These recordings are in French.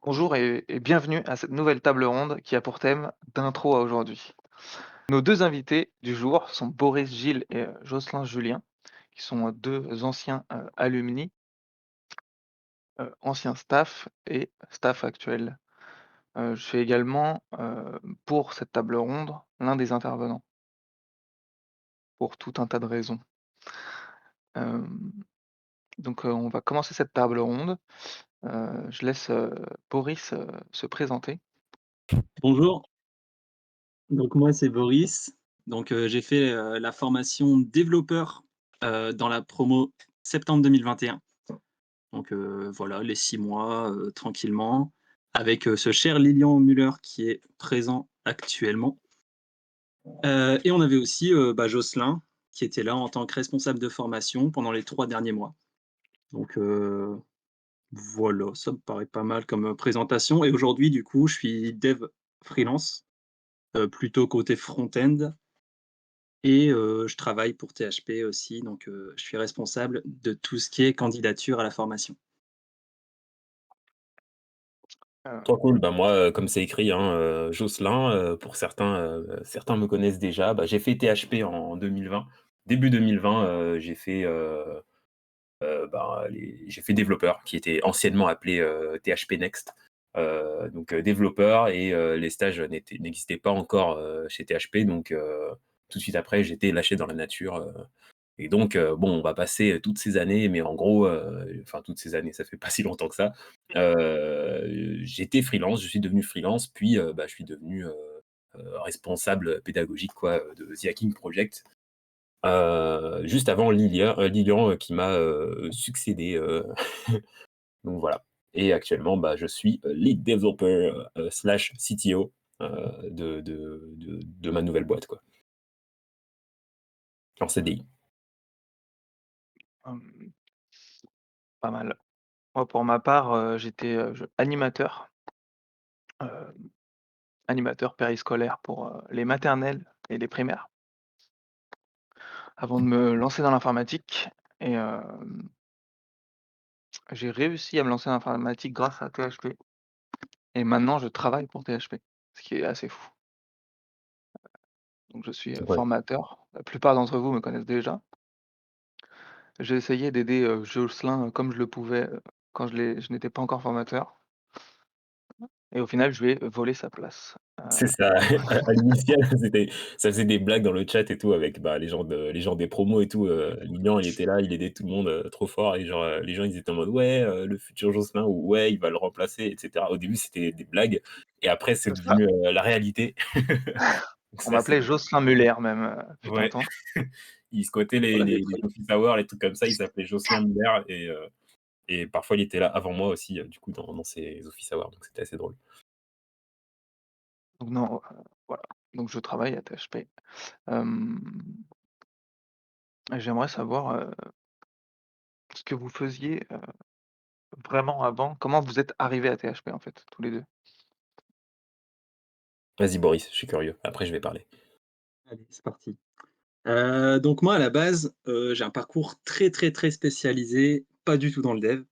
Bonjour et bienvenue à cette nouvelle table ronde qui a pour thème d'intro à aujourd'hui. Nos deux invités du jour sont Boris Gilles et Jocelyn Julien, qui sont deux anciens alumni, anciens staff et staff actuels. Je suis également, pour cette table ronde, l'un des intervenants, pour tout un tas de raisons. Euh, donc, on va commencer cette table ronde. Je laisse Boris se présenter. Bonjour, donc moi c'est Boris. J'ai fait, la formation développeur, dans la promo septembre 2021. Voilà les 6 mois, tranquillement avec, ce cher Lilian Muller qui est présent actuellement. Et on avait aussi, Jocelyn qui était là en tant que responsable de formation pendant les 3 derniers mois. Donc heu, voilà, ça me paraît pas mal comme, présentation et aujourd'hui du coup je suis dev freelance, plutôt côté front-end. Et je travaille pour THP aussi, je suis responsable de tout ce qui est candidature à la formation. Euh, Trop cool. Bah, moi, comme c'est écrit, hein, Jocelyn, pour certains, certains me connaissent déjà. Bah, j'ai fait THP en 2020. Début 2020, j'ai fait, j'ai fait développeur, qui était anciennement appelé, THP Next. Développeur et les stages n'existaient pas encore, chez THP tout de suite après, j'étais lâché dans la nature, bon, on va passer toutes ces années, mais en gros, enfin toutes ces années, ça fait pas si longtemps que ça. J'étais freelance, je suis devenu freelance, puis, je suis devenu, responsable pédagogique quoi, de The Hacking Project, juste avant Lilian, qui m'a, succédé, donc voilà. Et actuellement, je suis, lead developer, slash CTO, de ma nouvelle boîte quoi, en CDI. euh, Pas mal. Moi, pour ma part, j'étais, animateur, heu, animateur périscolaire pour, les maternelles et les primaires, avant de me lancer dans l'informatique et j'ai réussi à me lancer dans l'informatique grâce à THP et maintenant je travaille pour THP, ce qui est assez fou. Donc je suis, Ouais. formateur. La plupart d'entre vous me connaissent déjà. J'ai essayé d'aider, Jocelyn, comme je le pouvais, quand je n'étais pas encore formateur et au final, je lui ai volé sa place. C'est ça, à l'initiale, ça faisait des blagues dans le chat et tout avec, les gens des promos et tout, Lilian, il était là, il aidait tout le monde, trop fort et genre, les gens, ils étaient en mode: «Ouais, le futur Jocelyn» ou «Ouais, il va le remplacer» et cetera. Au début, c'était des blagues et après, c'est C'est ça. devenu, la réalité. Donc On c'est assez m'appelait drôle. Jocelyn Muller même, fut un Ouais, temps. il squattait Voilà des les trucs. office hours, les trucs comme ça, il s'appelait Jocelyn Muller et parfois, il était là avant moi aussi, du coup, dans ces office hours, donc c'était assez drôle. Donc non, voilà. Donc je travaille à THP. Hem, J'aimerais savoir, ce que vous faisiez, vraiment avant. Comment vous êtes arrivés à THP en fait, tous les 2? Vas-y Boris, je suis curieux, après je vais parler. Allez, c'est parti. Donc moi à la base, j'ai un parcours très, très, très spécialisé, pas du tout dans le dev.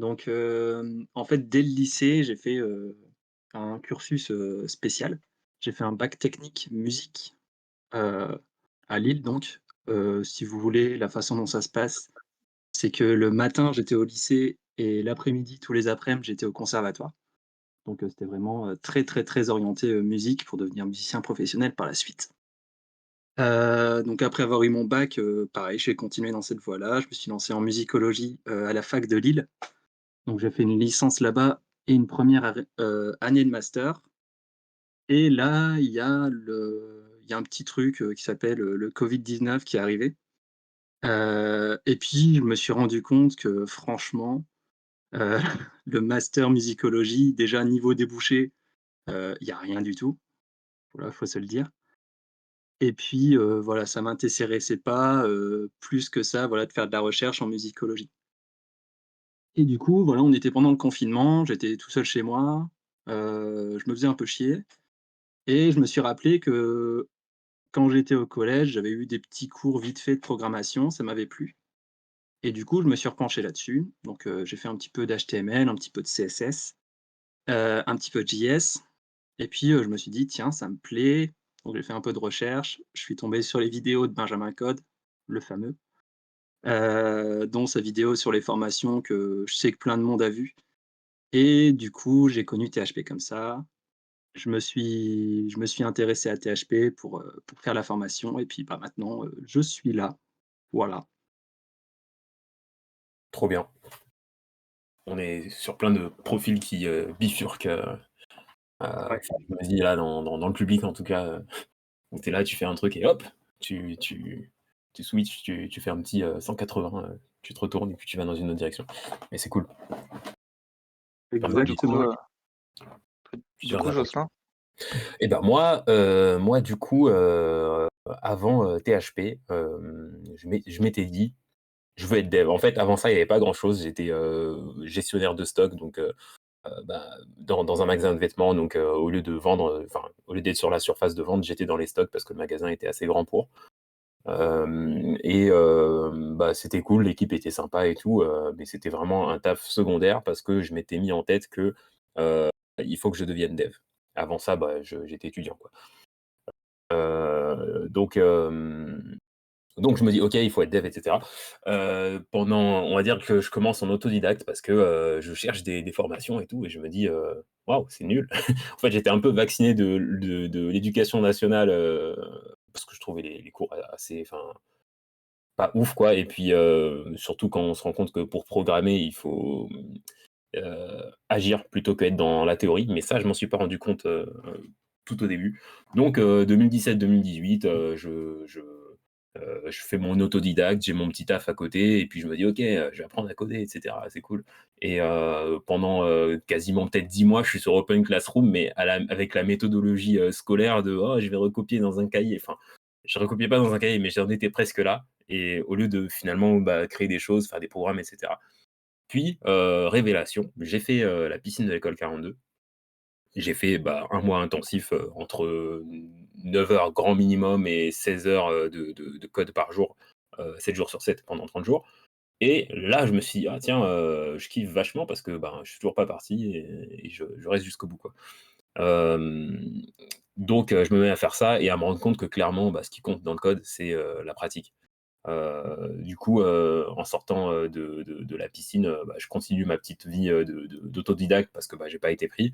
En fait dès le lycée, j'ai fait, un cursus, spécial. J'ai fait un bac technique musique, heu, à Lille donc. Si vous voulez, la façon dont ça se passe, c'est que le matin j'étais au lycée et l'après-midi, tous les après-midi, j'étais au conservatoire. C'était vraiment, très, très, très orienté, musique pour devenir musicien professionnel par la suite. Donc après avoir eu mon bac, pareil, j'ai continué dans cette voie-là. Je me suis lancé en musicologie, à la fac de Lille. Donc j'ai fait une licence là-bas et une première année de master et là, il y a un petit truc, qui s'appelle, le Covid-19 qui est arrivé. Et puis je me suis rendu compte que franchement, heu, le master musicologie, déjà niveau débouché, il y a rien du tout. Voilà, faut se le dire. Et puis, voilà, ça m'intéressait pas, plus que ça, voilà, de faire de la recherche en musicologie. Et du coup, voilà, on était pendant le confinement, j'étais tout seul chez moi, je me faisais un peu chier et je me suis rappelé que quand j'étais au collège, j'avais eu des petits cours vite fait de programmation, ça m'avait plu et du coup, je me suis repenché là-dessus. J'ai fait un petit peu d'HTML, un petit peu de CSS un petit peu de JS et puis, je me suis dit: «Tiens, ça me plaît». Donc j'ai fait un peu de recherche, je suis tombé sur les vidéos de Benjamin Code, le fameux, dont sa vidéo sur les formations que je sais que plein de monde a vu et du coup, j'ai connu THP comme ça. Je me suis intéressé à THP pour faire la formation et puis, bah, maintenant, je suis là. Voilà. Trop bien. On est sur plein de profils qui, bifurquent, Ouais. enfin, je me dis là dans le public en tout cas, où tu es là, tu fais un truc et hop, tu switches, tu fais un petit, 180, tu te retournes et puis tu vas dans une autre direction. Et c'est cool. Plein Ouais, du coup, Exactement. plusieurs aventures. Jocelyn, Et ben moi du coup, avant, THP, je m'étais dit: «Je veux être dev». En fait, avant ça, il y avait pas grand chose. J'étais, gestionnaire de stock donc bah, dans un magasin de vêtements donc au lieu de vendre, enfin, au lieu d'être sur la surface de vente, j'étais dans les stocks parce que le magasin était assez grand pour. Bah, c'était cool, l'équipe était sympa et tout, mais c'était vraiment un taf secondaire parce que je m'étais mis en tête que, heu, il faut que je devienne dev. Avant ça, bah, j'étais étudiant, quoi. Donc donc je me dis: «OK, il faut être dev» et cetera. Pendant on va dire que je commence en autodidacte parce que, je cherche des formations et tout et je me dis, «Waouh, c'est nul». En fait, j'étais un peu vacciné de l'éducation nationale, parce que je trouvais les cours assez enfin, pas ouf quoi et puis, surtout quand on se rend compte que pour programmer, il faut, agir plutôt qu'être dans la théorie, mais ça, je m'en suis pas rendu compte, tout au début. Donc 2017-2018, je fais mon autodidacte, j'ai mon petit taf à côté et puis je me dis: «OK, je vais apprendre à coder et cetera, c'est cool» et pendant, quasiment peut-être 10 mois, je suis sur Open Classroom, mais avec la méthodologie, scolaire de: «Oh, je vais recopier dans un cahier». Enfin, je recopiais pas dans un cahier, mais j'en étais presque là et au lieu de finalement, bah, créer des choses, faire des programmes et cetera. Puis, révélation, j'ai fait, la piscine de l'école 42. J'ai fait, bah, 1 mois intensif, entre, 9 heures grand minimum et 16 heures, de code par jour, 7 jours sur 7 pendant 30 jours et là, je me suis dit: «Ah tiens, je kiffe vachement parce que, ben, je suis toujours pas parti et je reste jusqu'au bout, quoi». Hem, donc je me mets à faire ça et à me rendre compte que clairement, bah, ce qui compte dans le code, c'est, la pratique. Du coup, en sortant, de la piscine, bah, je continue ma petite vie, d'autodidacte parce que, bah, j'ai pas été pris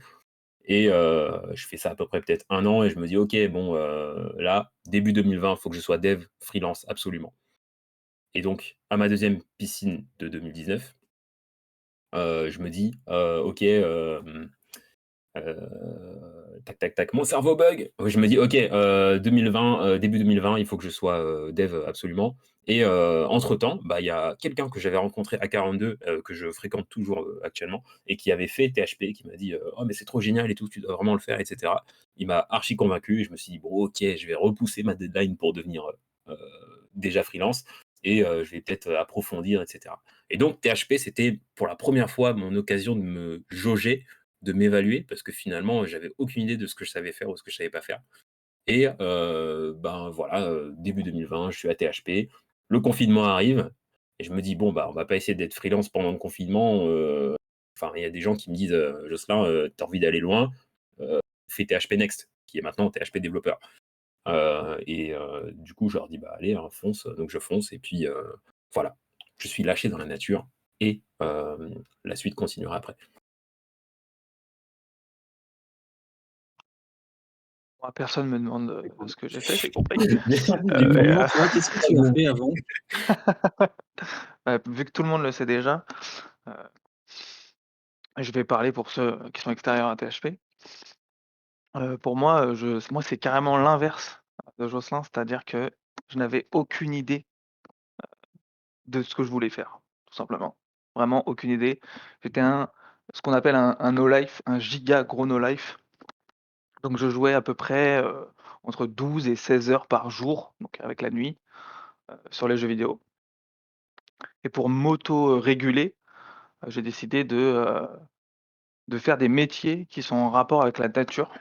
et je fais ça à peu près peut-être 1 an et je me dis: «OK, bon, là, début 2020, il faut que je sois dev freelance absolument» et donc à ma deuxième piscine de 2019, je me dis: «OK, tac, tac, tac, mon cerveau bug. Je me dis: «OK, 2020, début 2020, il faut que je sois, dev absolument» et entre-temps, bah, il y a quelqu'un que j'avais rencontré à 42, que je fréquente toujours, actuellement et qui avait fait THP, qui m'a dit, «Oh mais c'est trop génial et tout, tu dois vraiment le faire» et cetera. Il m'a archi convaincu et je me suis dit: «Bon OK, je vais repousser ma deadline pour devenir, déjà freelance et je vais peut-être, approfondir et cetera» et donc THP, c'était pour la première fois mon occasion de me jauger, de m'évaluer parce que finalement, j'avais aucune idée de ce que je savais faire ou ce que je savais pas faire et ben, voilà, début 2020, je suis à THP. Le confinement arrive et je me dis: «Bon, bah, on va pas essayer d'être freelance pendant le confinement», enfin, il y a des gens qui me disent: «Jocelyn, tu as envie d'aller loin, fais THP Next», qui est maintenant THP développeur. Et du coup, je leur dis: «Bah, allez, hein, fonce», donc je fonce et puis, voilà, je suis lâché dans la nature et la suite continuera après. moi, personne me demande, ce que j'ai fait, j'ai compris. Du Et moment, toi, qu'est-ce que tu as fait avant? vu que tout le monde le sait déjà, heu, je vais parler pour ceux qui sont extérieurs à THP. Pour moi, moi, c'est carrément l'inverse de Jocelyn, c'est-à-dire que je n'avais aucune idée de ce que je voulais faire, tout simplement. Vraiment aucune idée. J'étais ce qu'on appelle un no life, un giga gros no life. Donc je jouais à peu près, entre 12 et 16 heures par jour, donc avec la nuit, sur les jeux vidéo et pour m'auto-réguler, j'ai décidé de faire des métiers qui sont en rapport avec la nature,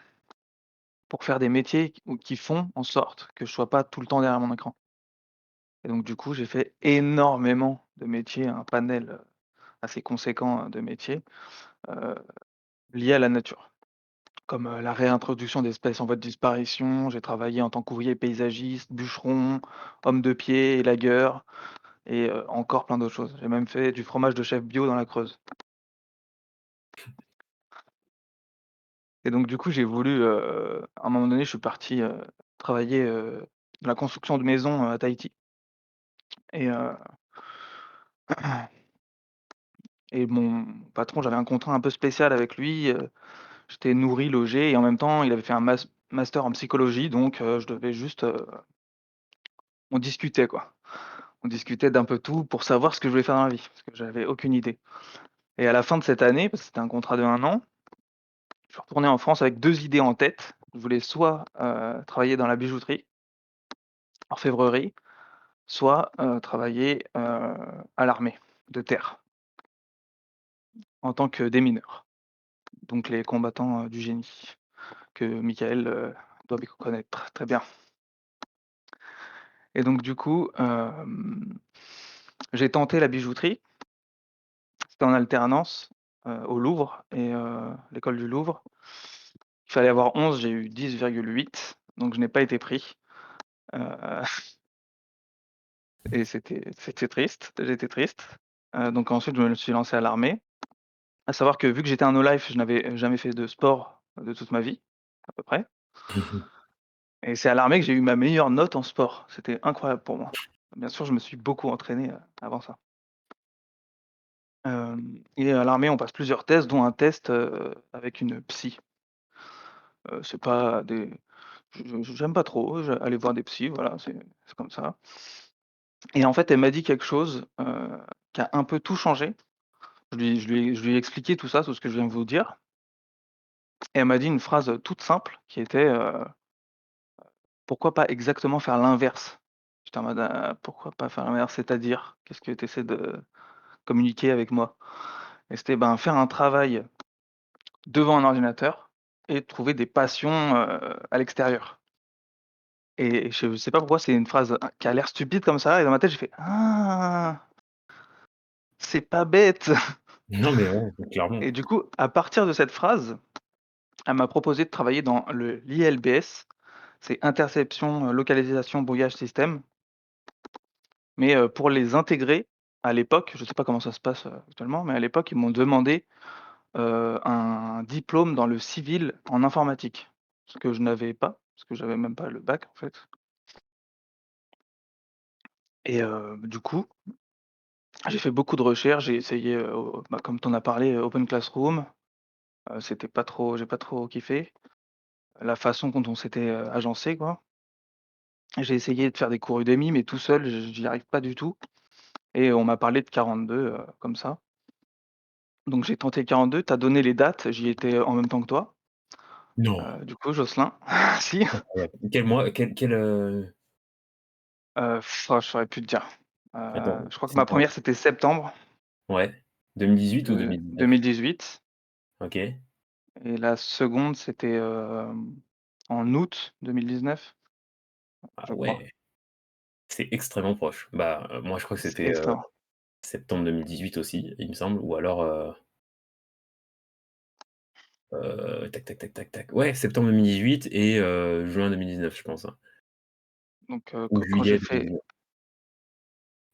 pour faire des métiers qui font en sorte que je sois pas tout le temps derrière mon écran et donc du coup, j'ai fait énormément de métiers, un panel, assez conséquent, de métiers, heu liées à la nature, comme, la réintroduction d'espèces en voie de disparition. J'ai travaillé en tant qu'ouvrier paysagiste, bûcheron, homme de pied, élagueur et encore plein d'autres choses. J'ai même fait du fromage de chèvre bio dans la Creuse et donc du coup, j'ai voulu, à un moment donné, je suis parti, travailler, dans la construction de maisons, à Tahiti et et mon patron, j'avais un contrat un peu spécial avec lui, j'étais nourri, logé et en même temps, il avait fait un master en psychologie donc je devais juste, on discutait quoi. On discutait d'un peu tout pour savoir ce que je voulais faire dans la vie, parce que j'avais aucune idée et à la fin de cette année, parce que c'était un contrat de 1 an, je suis retourné en France avec 2 idées en tête. Je voulais soit, travailler dans la bijouterie, orfèvrerie, soit, travailler, à l'armée de terre en tant que démineur, donc les combattants, du génie que Michael, doit bien connaître très bien et donc du coup, j'ai tenté la bijouterie. C'était en alternance, au Louvre et l'école du Louvre. Il fallait avoir 11, j'ai eu 10,8, donc je n'ai pas été pris, heu et c'était triste, j'étais triste. Donc ensuite je me suis lancé à l'armée. À savoir que vu que j'étais un no life, je n'avais jamais fait de sport de toute ma vie, à peu près et c'est à l'armée que j'ai eu ma meilleure note en sport. C'était incroyable pour moi. Bien sûr, je me suis beaucoup entraîné, avant ça. Et à l'armée, on passe plusieurs tests, dont un test, avec une psy. C'est pas des j'aime pas trop, aller voir des psys, voilà, c'est comme ça et en fait, elle m'a dit quelque chose, qui a un peu tout changé. Je lui ai expliqué tout ça, tout ce que je viens de vous dire et elle m'a dit une phrase, toute simple qui était, «Pourquoi pas exactement faire l'inverse?» J'étais en mode: «Pourquoi pas faire l'inverse? C'est-à-dire? Qu'est-ce que tu essaies de communiquer avec moi?» et c'était, ben, faire un travail devant un ordinateur et trouver des passions, à l'extérieur et je sais pas pourquoi c'est une phrase, qui a l'air stupide comme ça et dans ma tête j'ai fait: «Ah! C'est pas bête!» Non, mais ouais, clairement. et du coup, à partir de cette phrase, elle m'a proposé de travailler dans le l'ILBS, c'est interception, localisation, brouillage système, mais pour les intégrer, à l'époque, je sais pas comment ça se passe, actuellement, mais à l'époque, ils m'ont demandé, un diplôme dans le civil en informatique, ce que je n'avais pas, parce que j'avais même pas le bac, en fait et du coup, j'ai fait beaucoup de recherches, j'ai essayé, bah, comme tu en as parlé, Open Classroom, c'était pas trop j'ai pas trop kiffé, la façon dont on s'était, agencé, quoi. J'ai essayé de faire des cours Udemy, mais tout seul, j'y arrive pas du tout et on m'a parlé de 42, comme ça. Donc j'ai tenté 42, tu as donné les dates, j'y étais en même temps que toi, Non, du coup Jocelyn. Si, incroyable. Quel mois? je saurais plus te dire. Attends, Je crois que ma c'était en première c'était septembre, ouais, 2018 ou 2019? 2018 OK. et la seconde c'était, en août 2019, Ah je crois. ouais, c'est extrêmement proche. Bah, moi je crois que C'est c'était, extra. septembre 2018 aussi, il me semble ou alors, tac, tac, tac, tac, tac. Ouais, septembre 2018 et juin 2019, je pense, hein. Donc Ou quand j'ai juillet fait 2019.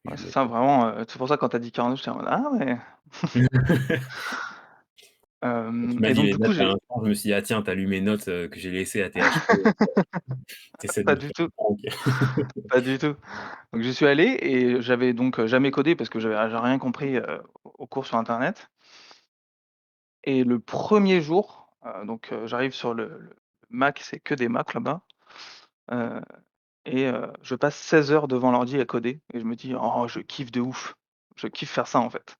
ouais, c'est Juillet, ça peut-être. vraiment, c'est pour ça quand tu as dit 42 j'étais en mode: «Ah ouais!» Quand tu m'as et dit donc les du coup dates à j'ai l'instant, je me suis dit: «Ah tiens, tu as lu mes notes, que j'ai laissées à THP, tu essaies de pas me du faire tout, une prank». pas du tout. Donc j'y suis allé et j'avais donc, jamais codé parce que j'ai rien compris, aux cours sur internet et le premier jour, donc, j'arrive sur le Mac, c'est que des Mac là-bas, heu et je passe 16 heures devant l'ordi à coder et je me dis: «Oh je kiffe de ouf». Je kiffe faire ça en fait.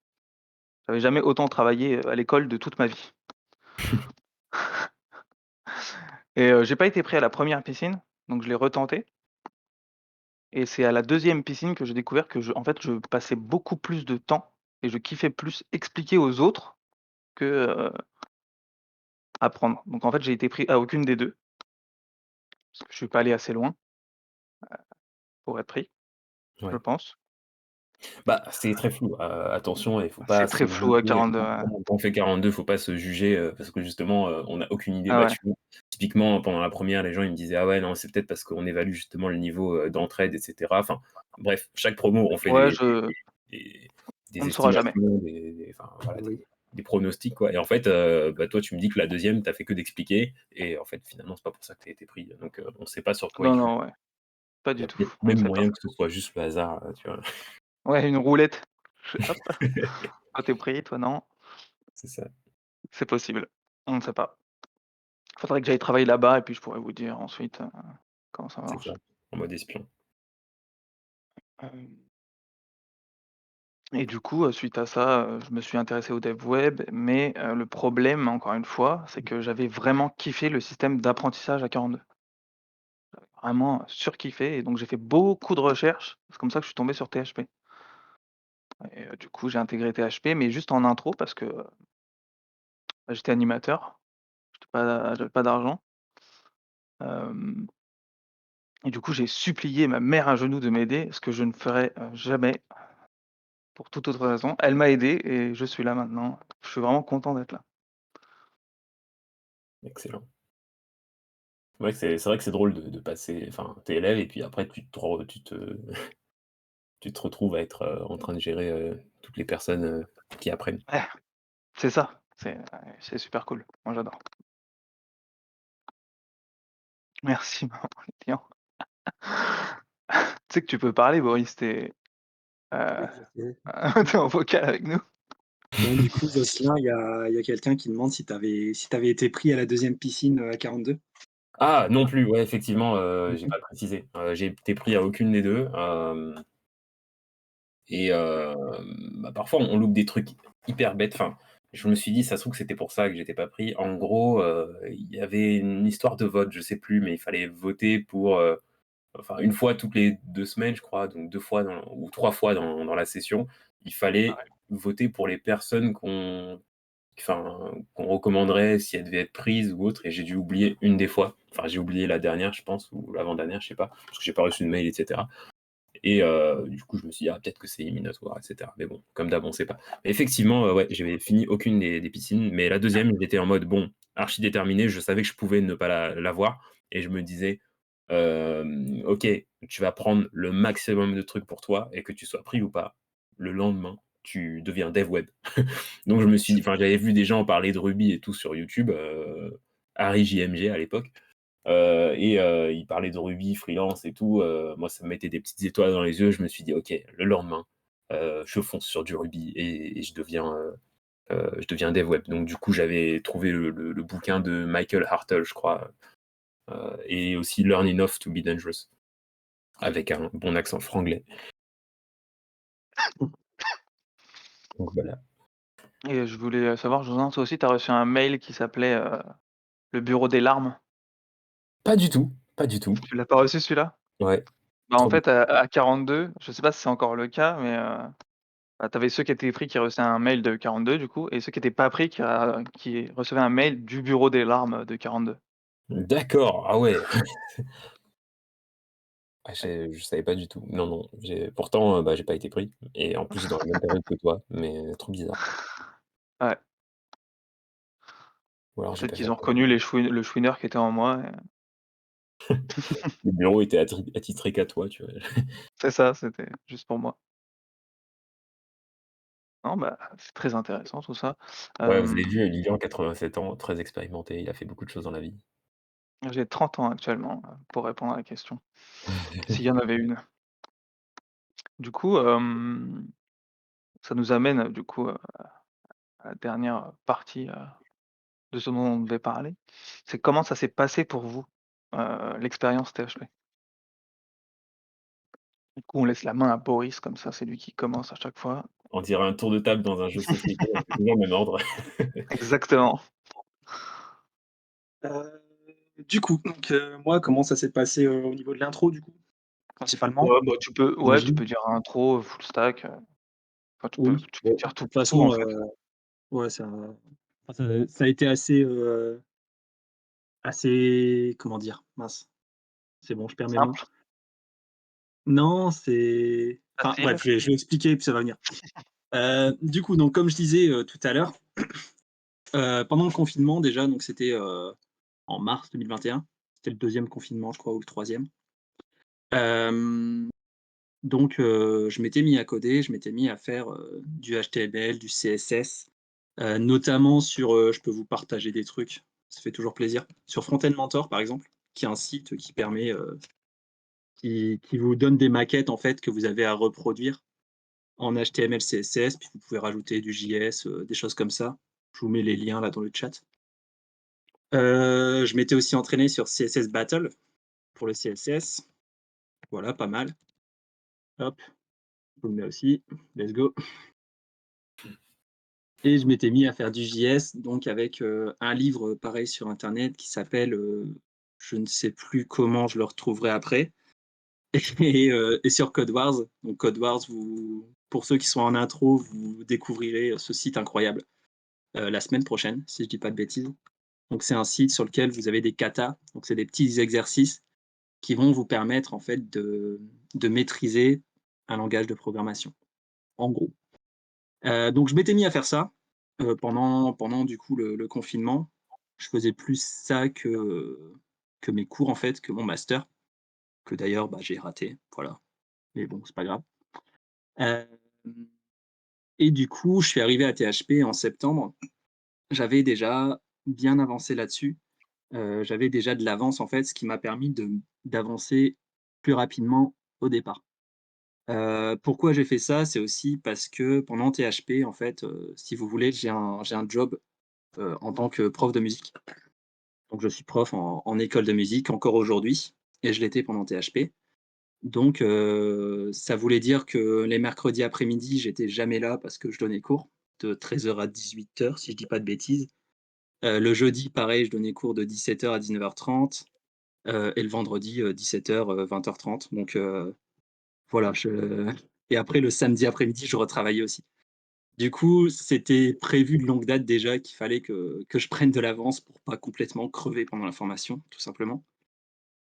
J'avais jamais autant travaillé, à l'école de toute ma vie et j'ai pas été pris à la première piscine, donc je l'ai retenté et c'est à la deuxième piscine que j'ai découvert que en fait, je passais beaucoup plus de temps et je kiffais plus expliquer aux autres que, apprendre. Donc en fait, j'ai été pris à aucune des 2 parce que je suis pas allé assez loin pour être pris, je Ouais. pense Bah, c'est très flou, attention, il faut pas C'est se très flou à juger 42, ouais. quand on fait 42, faut pas se juger, parce que justement, on n'a aucune idée. Ah Bah, ouais. tu vois, typiquement pendant la première, les gens ils me disaient: «Ah ouais, non, c'est peut-être parce qu'on évalue justement le niveau, d'entraide et cetera». Enfin, bref, chaque promo, on fait Ouais, des je des on des ne saura jamais. estimations, enfin voilà, Oui. des pronostics quoi et en fait, bah, toi tu me dis que la deuxième, tu as fait que d'expliquer et en fait, finalement, c'est pas pour ça que tu as été pris, donc on sait pas sur quoi Non, il joue. non, ouais, pas Il y du a tout, peut-être on ne même sait pas. moyen que ce soit juste le hasard, tu vois? Ouais, une roulette. Je fais: «Hop, toi tu es pris, toi non». C'est ça, C'est possible, on ne sait pas. Faudrait que j'aille travailler là-bas et puis je pourrais vous dire ensuite, comment ça c'est ça, marche. en mode espion. Hem Et du coup, suite à ça, je me suis intéressé au dev web, mais le problème, encore une fois, c'est que j'avais vraiment kiffé le système d'apprentissage à 42. Vraiment surkiffé et donc j'ai fait beaucoup de recherches. C'est comme ça que je suis tombé sur PHP et du coup, j'ai intégré PHP, mais juste en intro parce que, bah, j'étais animateur, j'avais pas d'argent, hem et du coup, j'ai supplié ma mère à genoux de m'aider, ce que je ne ferai, jamais pour toute autre raison. Elle m'a aidé et je suis là maintenant. Je suis vraiment content d'être là. Excellent. Ouais, c'est vrai que c'est drôle de passer enfin, tu es élève et puis après tu te retrouves à être, en train de gérer, toutes les personnes, qui apprennent. Ouais, c'est ça, c'est super cool. Moi, j'adore. Merci, maman les clients. Tu sais que tu peux parler Boris, heu, Oui, je sais. tu en vocal avec nous. Bon, du coup, Jocelyn, il y a quelqu'un qui demande si tu avais été pris à la deuxième piscine, à 42? Ah! Non plus, ouais, effectivement, j'ai Mmh. pas précisé. J'ai été pris à aucune des 2, et bah, parfois on loupe des trucs hyper bêtes. Enfin, je me suis dit: «Ça se trouve que c'était pour ça que j'étais pas pris». En gros, il y avait une histoire de vote, je sais plus, mais il fallait voter pour, enfin, une fois toutes les 2 semaines, je crois, donc 2 fois ou 3 fois dans la session, il Ah fallait ouais. voter pour les personnes qu'on recommanderait si elles devaient être prises ou autre et j'ai dû oublier une des fois. Enfin, j'ai oublié la dernière, je pense, ou l'avant-dernière, je sais pas, parce que j'ai pas reçu de mail et cetera et du coup, je me suis dit: «Ah, peut-être que c'est éliminatoire» et cetera. Mais bon, comme d'hab, on sait pas. Mais effectivement, ouais, j'avais fini aucune des piscines, mais la deuxième j'étais en mode, bon, archi déterminé, je savais que je pouvais ne pas l'avoir et je me disais: «OK, tu vas prendre le maximum de trucs pour toi et que tu sois pris ou pas, le lendemain, tu deviens dev web». Donc je me suis dit enfin, j'avais vu des gens parler de Ruby et tout sur YouTube, Harry JMG à l'époque. Et il parlait de Ruby, freelance et tout, moi ça me mettait des petites étoiles dans les yeux. Je me suis dit: «OK, le lendemain, je fonce sur du Ruby et je deviens dev web». Donc du coup, j'avais trouvé le bouquin de Michael Hartle, je crois, et aussi Learn Enough to be Dangerous, avec un bon accent franglais. Donc voilà. Et je voulais, savoir, Josin, toi aussi tu as reçu un mail qui s'appelait, le bureau des larmes? Pas du tout, pas du tout. Tu l'as pas reçu celui-là? Ouais, Bah, en trop bien. fait, à 42, je sais pas si c'est encore le cas, mais bah, tu avais ceux qui étaient pris qui reçaient un mail de 42 du coup et ceux qui étaient pas pris qui recevaient un mail du bureau des larmes de 42. D'accord, ah ouais! Ah Ouais. je savais pas du tout. Non, non, pourtant, bah, j'ai pas été pris et en plus dans la même période que toi, mais trop bizarre. Ouais, Ou alors j'ai peut-être pas fait qu'ils ont reconnu le chouineur qui était en moi et le bureau était attitré qu'à toi, tu vois? c'est ça, c'était juste pour moi. Non, bah, c'est très intéressant tout ça. Ouais, vous avez Hem, vu, Lilian, 87 ans, très expérimenté, il a fait beaucoup de choses dans la vie. j'ai 30 ans actuellement, pour répondre à la question, s'il y en avait une. Du coup, ça nous amène, du coup, à la dernière partie, de ce dont on devait parler. C'est comment ça s'est passé pour vous, l'expérience THP? Du coup, on laisse la main à Boris comme ça, c'est lui qui commence à chaque fois. On dirait un tour de table dans un jeu de société, on fait toujours le même ordre. Exactement. Heu, du coup, donc moi, comment ça s'est passé, au niveau de l'intro, du coup? Principalement, Ouais, bah, tu j'imagine? peux dire intro, full stack, enfin Oui. tu peux Bon, de dire tout toute tout en façon, fait. ouais, ça a été assez, comment dire? Mince, c'est bon, je perds mes mots. Simple. Non, c'est Enfin Facile. bref, je vais expliquer puis ça va venir. Du coup, donc comme je disais, tout à l'heure, pendant le confinement déjà, donc c'était, en mars 2021. C'était le deuxième confinement, je crois, ou le troisième. e Donc je m'étais mis à coder, je m'étais mis à faire, du HTML, du CSS, notamment sur, je peux vous partager des trucs, ça fait toujours plaisir. Sur Front-End Mentor, par exemple, qui est un site qui permet, qui vous donne des maquettes, en fait, que vous avez à reproduire en HTML, CSS, puis vous pouvez rajouter du JS, des choses comme ça. Je vous mets les liens là dans le chat. Je m'étais aussi entraîné sur CSS Battle pour le CSS. Voilà, pas mal. Hop, je vous le mets aussi. Let's go. Et je m'étais mis à faire du JS, donc avec, un livre, pareil sur internet qui s'appelle, je ne sais plus comment, je le retrouverai après et sur Code Wars. Donc Code Wars, vous pour ceux qui sont en intro, vous découvrirez, ce site incroyable, la semaine prochaine, si je dis pas de bêtises. Donc c'est un site sur lequel vous avez des katas, donc c'est des petits exercices qui vont vous permettre en fait de maîtriser un langage de programmation, en gros. Donc je m'étais mis à faire ça, pendant du coup le confinement. Je faisais plus ça que mes cours en fait, que mon master, que d'ailleurs, bah, j'ai raté, voilà. Mais bon, c'est pas grave. Hem Et du coup, je suis arrivé à THP en septembre. J'avais déjà bien avancé là-dessus. J'avais déjà de l'avance en fait, ce qui m'a permis d'avancer plus rapidement au départ. Pourquoi j'ai fait ça? C'est aussi parce que pendant THP en fait, si vous voulez, j'ai un job, en tant que prof de musique. Donc je suis prof en école de musique encore aujourd'hui et je l'étais pendant THP. Donc ça voulait dire que les mercredis après-midi, j'étais jamais là parce que je donnais cours de 13h à 18h si je dis pas de bêtises. Le jeudi, pareil, je donnais cours de 17h à 19h30, et le vendredi, 17h, 20h30. Donc voilà, je et après le samedi après-midi, je retravaillais aussi. Du coup, c'était prévu de longue date déjà qu'il fallait que je prenne de l'avance pour pas complètement crever pendant la formation, tout simplement.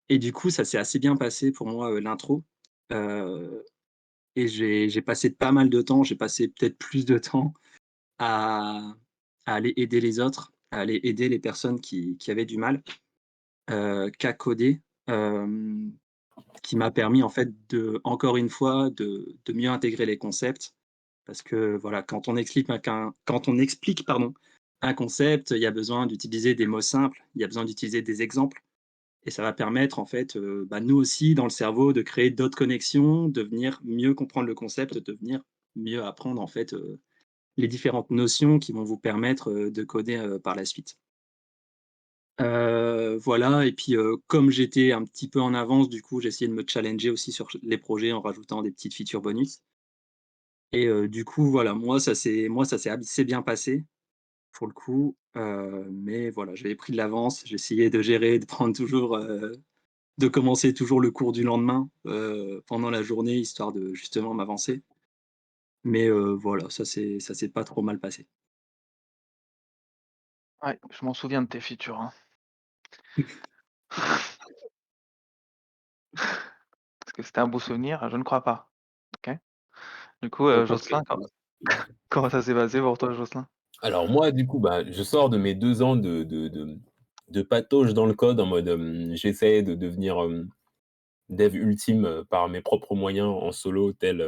Et du coup, ça s'est assez bien passé pour moi, l'intro, heu et j'ai passé pas mal de temps, j'ai passé peut-être plus de temps à aller aider les autres, à aller aider les personnes qui avaient du mal, qu'à coder, hem, qui m'a permis en fait encore une fois, de mieux intégrer les concepts. Parce que voilà, quand on explique pardon, un concept, il y a besoin d'utiliser des mots simples, il y a besoin d'utiliser des exemples et ça va permettre en fait, bah, nous aussi dans le cerveau de créer d'autres connexions, de venir mieux comprendre le concept, de venir mieux apprendre en fait, les différentes notions qui vont vous permettre, de coder, par la suite. Voilà et puis, comme j'étais un petit peu en avance, du coup, j'ai essayé de me challenger aussi sur les projets en rajoutant des petites features bonus et du coup, voilà, moi ça s'est assez bien passé pour le coup, mais voilà, j'avais pris de l'avance, j'essayais de gérer, de prendre toujours, de commencer toujours le cours du lendemain, pendant la journée, histoire de justement m'avancer. Mais voilà, ça s'est pas trop mal passé. Ouais, je m'en souviens de tes features, hein. Est-ce que c'était un beau souvenir? Je ne crois pas. OK. Du coup, Oh, pas de Jocelyn, préjudice. comment ça s'est passé pour toi, Jocelyn? Alors moi, du coup, bah, je sors de mes 2 ans de patauge dans le code en mode, j'essaie de devenir, dev ultime, par mes propres moyens en solo tel,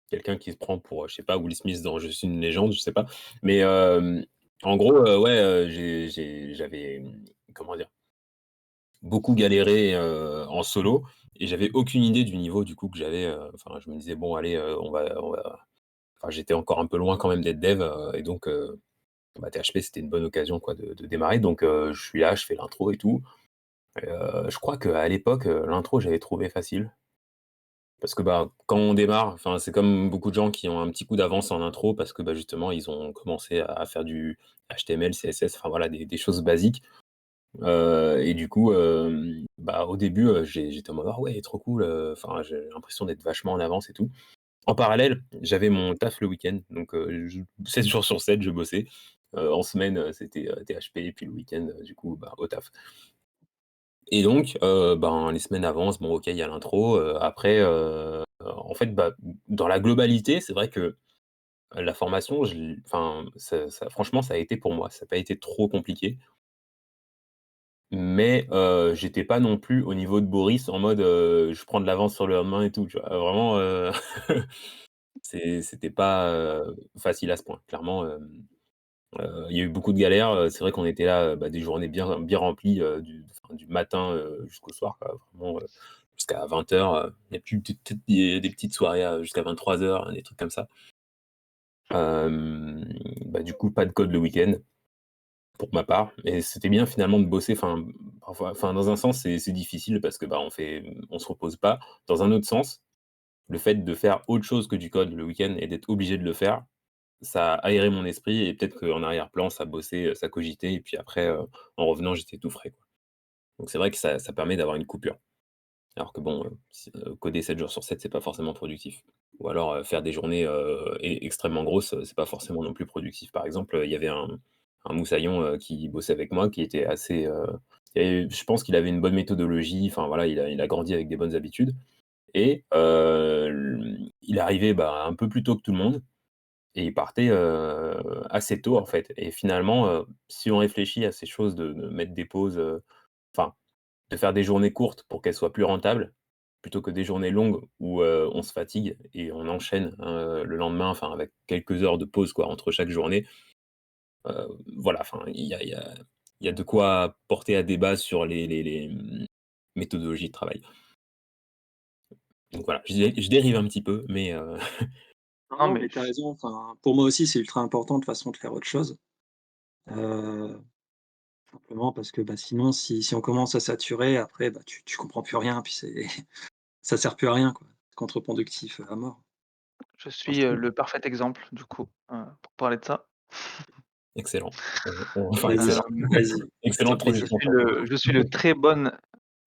quelqu'un qui se prend pour, je sais pas, Will Smith dans Je suis une légende, je sais pas. Mais, en gros, ouais, j'avais, comment dire? Beaucoup galéré, en solo et j'avais aucune idée du niveau du coup que j'avais, enfin je me disais: «Bon allez, on va» enfin j'étais encore un peu loin quand même d'être dev, et donc, bah, PHP c'était une bonne occasion quoi de démarrer donc, je suis là, je fais l'intro et tout. Je crois qu'à l'époque, l'intro j'avais trouvé facile. Parce que, bah, quand on démarre, enfin, c'est comme beaucoup de gens qui ont un petit coup d'avance en intro parce que, bah, justement, ils ont commencé à faire du HTML, CSS, enfin voilà, des choses basiques. Et du coup, bah, au début, j'étais en mode: «Ah ouais, trop cool», enfin, j'ai l'impression d'être vachement en avance et tout. En parallèle, j'avais mon taf le week-end, donc je 7 jours sur 7, je bossais. En semaine, c'était, PHP et puis le week-end, du coup, bah, au taf. Et donc, ben, les semaines avancent, bon OK, il y a l'intro, après, en fait, bah, dans la globalité, c'est vrai que la formation, je l enfin, ça franchement, ça a été pour moi, ça a pas été trop compliqué. Mais, j'étais pas non plus au niveau de Boris en mode, je prends de l'avance sur le lendemain et tout, tu vois? Vraiment, c'était pas, facile à ce point. Clairement, il y a eu beaucoup de galères, c'est vrai qu'on était là, bah, des journées bien remplies, du matin, jusqu'au soir, quoi, vraiment, jusqu'à 20:00, il y a plus peut-être des petites soirées, jusqu'à 23:00, des trucs comme ça. Hem, Bah, du coup, pas de code le week-end. Pour ma part, et c'était bien finalement de bosser, enfin, parfois, enfin, dans un sens, c'est difficile parce que, bah, on se repose pas. Dans un autre sens, le fait de faire autre chose que du code le week-end et d'être obligé de le faire, ça a aéré mon esprit et peut-être qu'en arrière-plan, ça bossait, ça cogitait et puis après, en revenant, j'étais tout frais, quoi. Donc c'est vrai que ça permet d'avoir une coupure. Alors que bon, coder 7 jours sur 7, c'est pas forcément productif. Ou alors, faire des journées, extrêmement grosses, c'est pas forcément non plus productif. Par exemple, il y avait un moussaillon, qui bossait avec moi, qui était assez, je pense qu'il avait une bonne méthodologie, enfin voilà, il a grandi avec des bonnes habitudes et il arrivait, bah, un peu plus tôt que tout le monde et il partait, assez tôt, en fait, et finalement, si on réfléchit à ces choses de mettre des pauses, enfin de faire des journées courtes pour qu'elles soient plus rentables, plutôt que des journées longues où, on se fatigue et on enchaîne, le lendemain, enfin avec quelques heures de pause quoi entre chaque journée. Voilà, enfin il y a de quoi porter à débat sur méthodologies de travail. Donc voilà, je dérive un petit peu, mais Non, Non, non, mais mais tu as raison, enfin, pour moi aussi, c'est ultra important de toute façon de faire autre chose. Heu, Simplement parce que, bah, sinon si on commence à saturer après, bah, tu comprends plus rien, puis c'est ça sert plus à rien, quoi. C'est contre-productif, à mort, je suis, franchement. le parfait exemple du coup, pour parler de ça. excellent. Enfin Vas-y, excellent. vas-y, je t'en Excellente prie. transition pour moi. Je suis le très bon,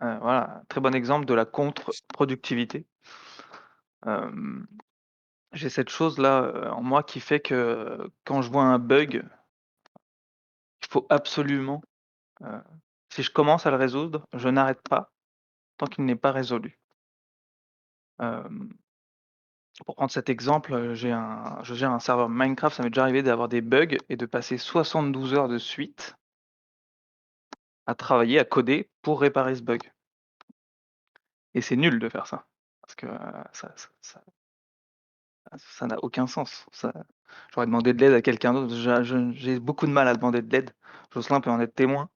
voilà, très bon exemple de la contre-productivité. Hem, j'ai cette chose-là, en moi qui fait que quand je vois un bug, il faut absolument, heu, si je commence à le résoudre, je n'arrête pas tant qu'il n'est pas résolu. Hem, pour prendre cet exemple, je gère un serveur Minecraft, ça m'est déjà arrivé d'avoir des bugs et de passer 72 heures de suite à travailler, à coder pour réparer ce bug, et c'est nul de faire ça parce que, ça n'a aucun sens. J'aurais demandé de l'aide à quelqu'un d'autre. J'ai beaucoup de mal à demander de l'aide. Jocelyn peut en être témoin.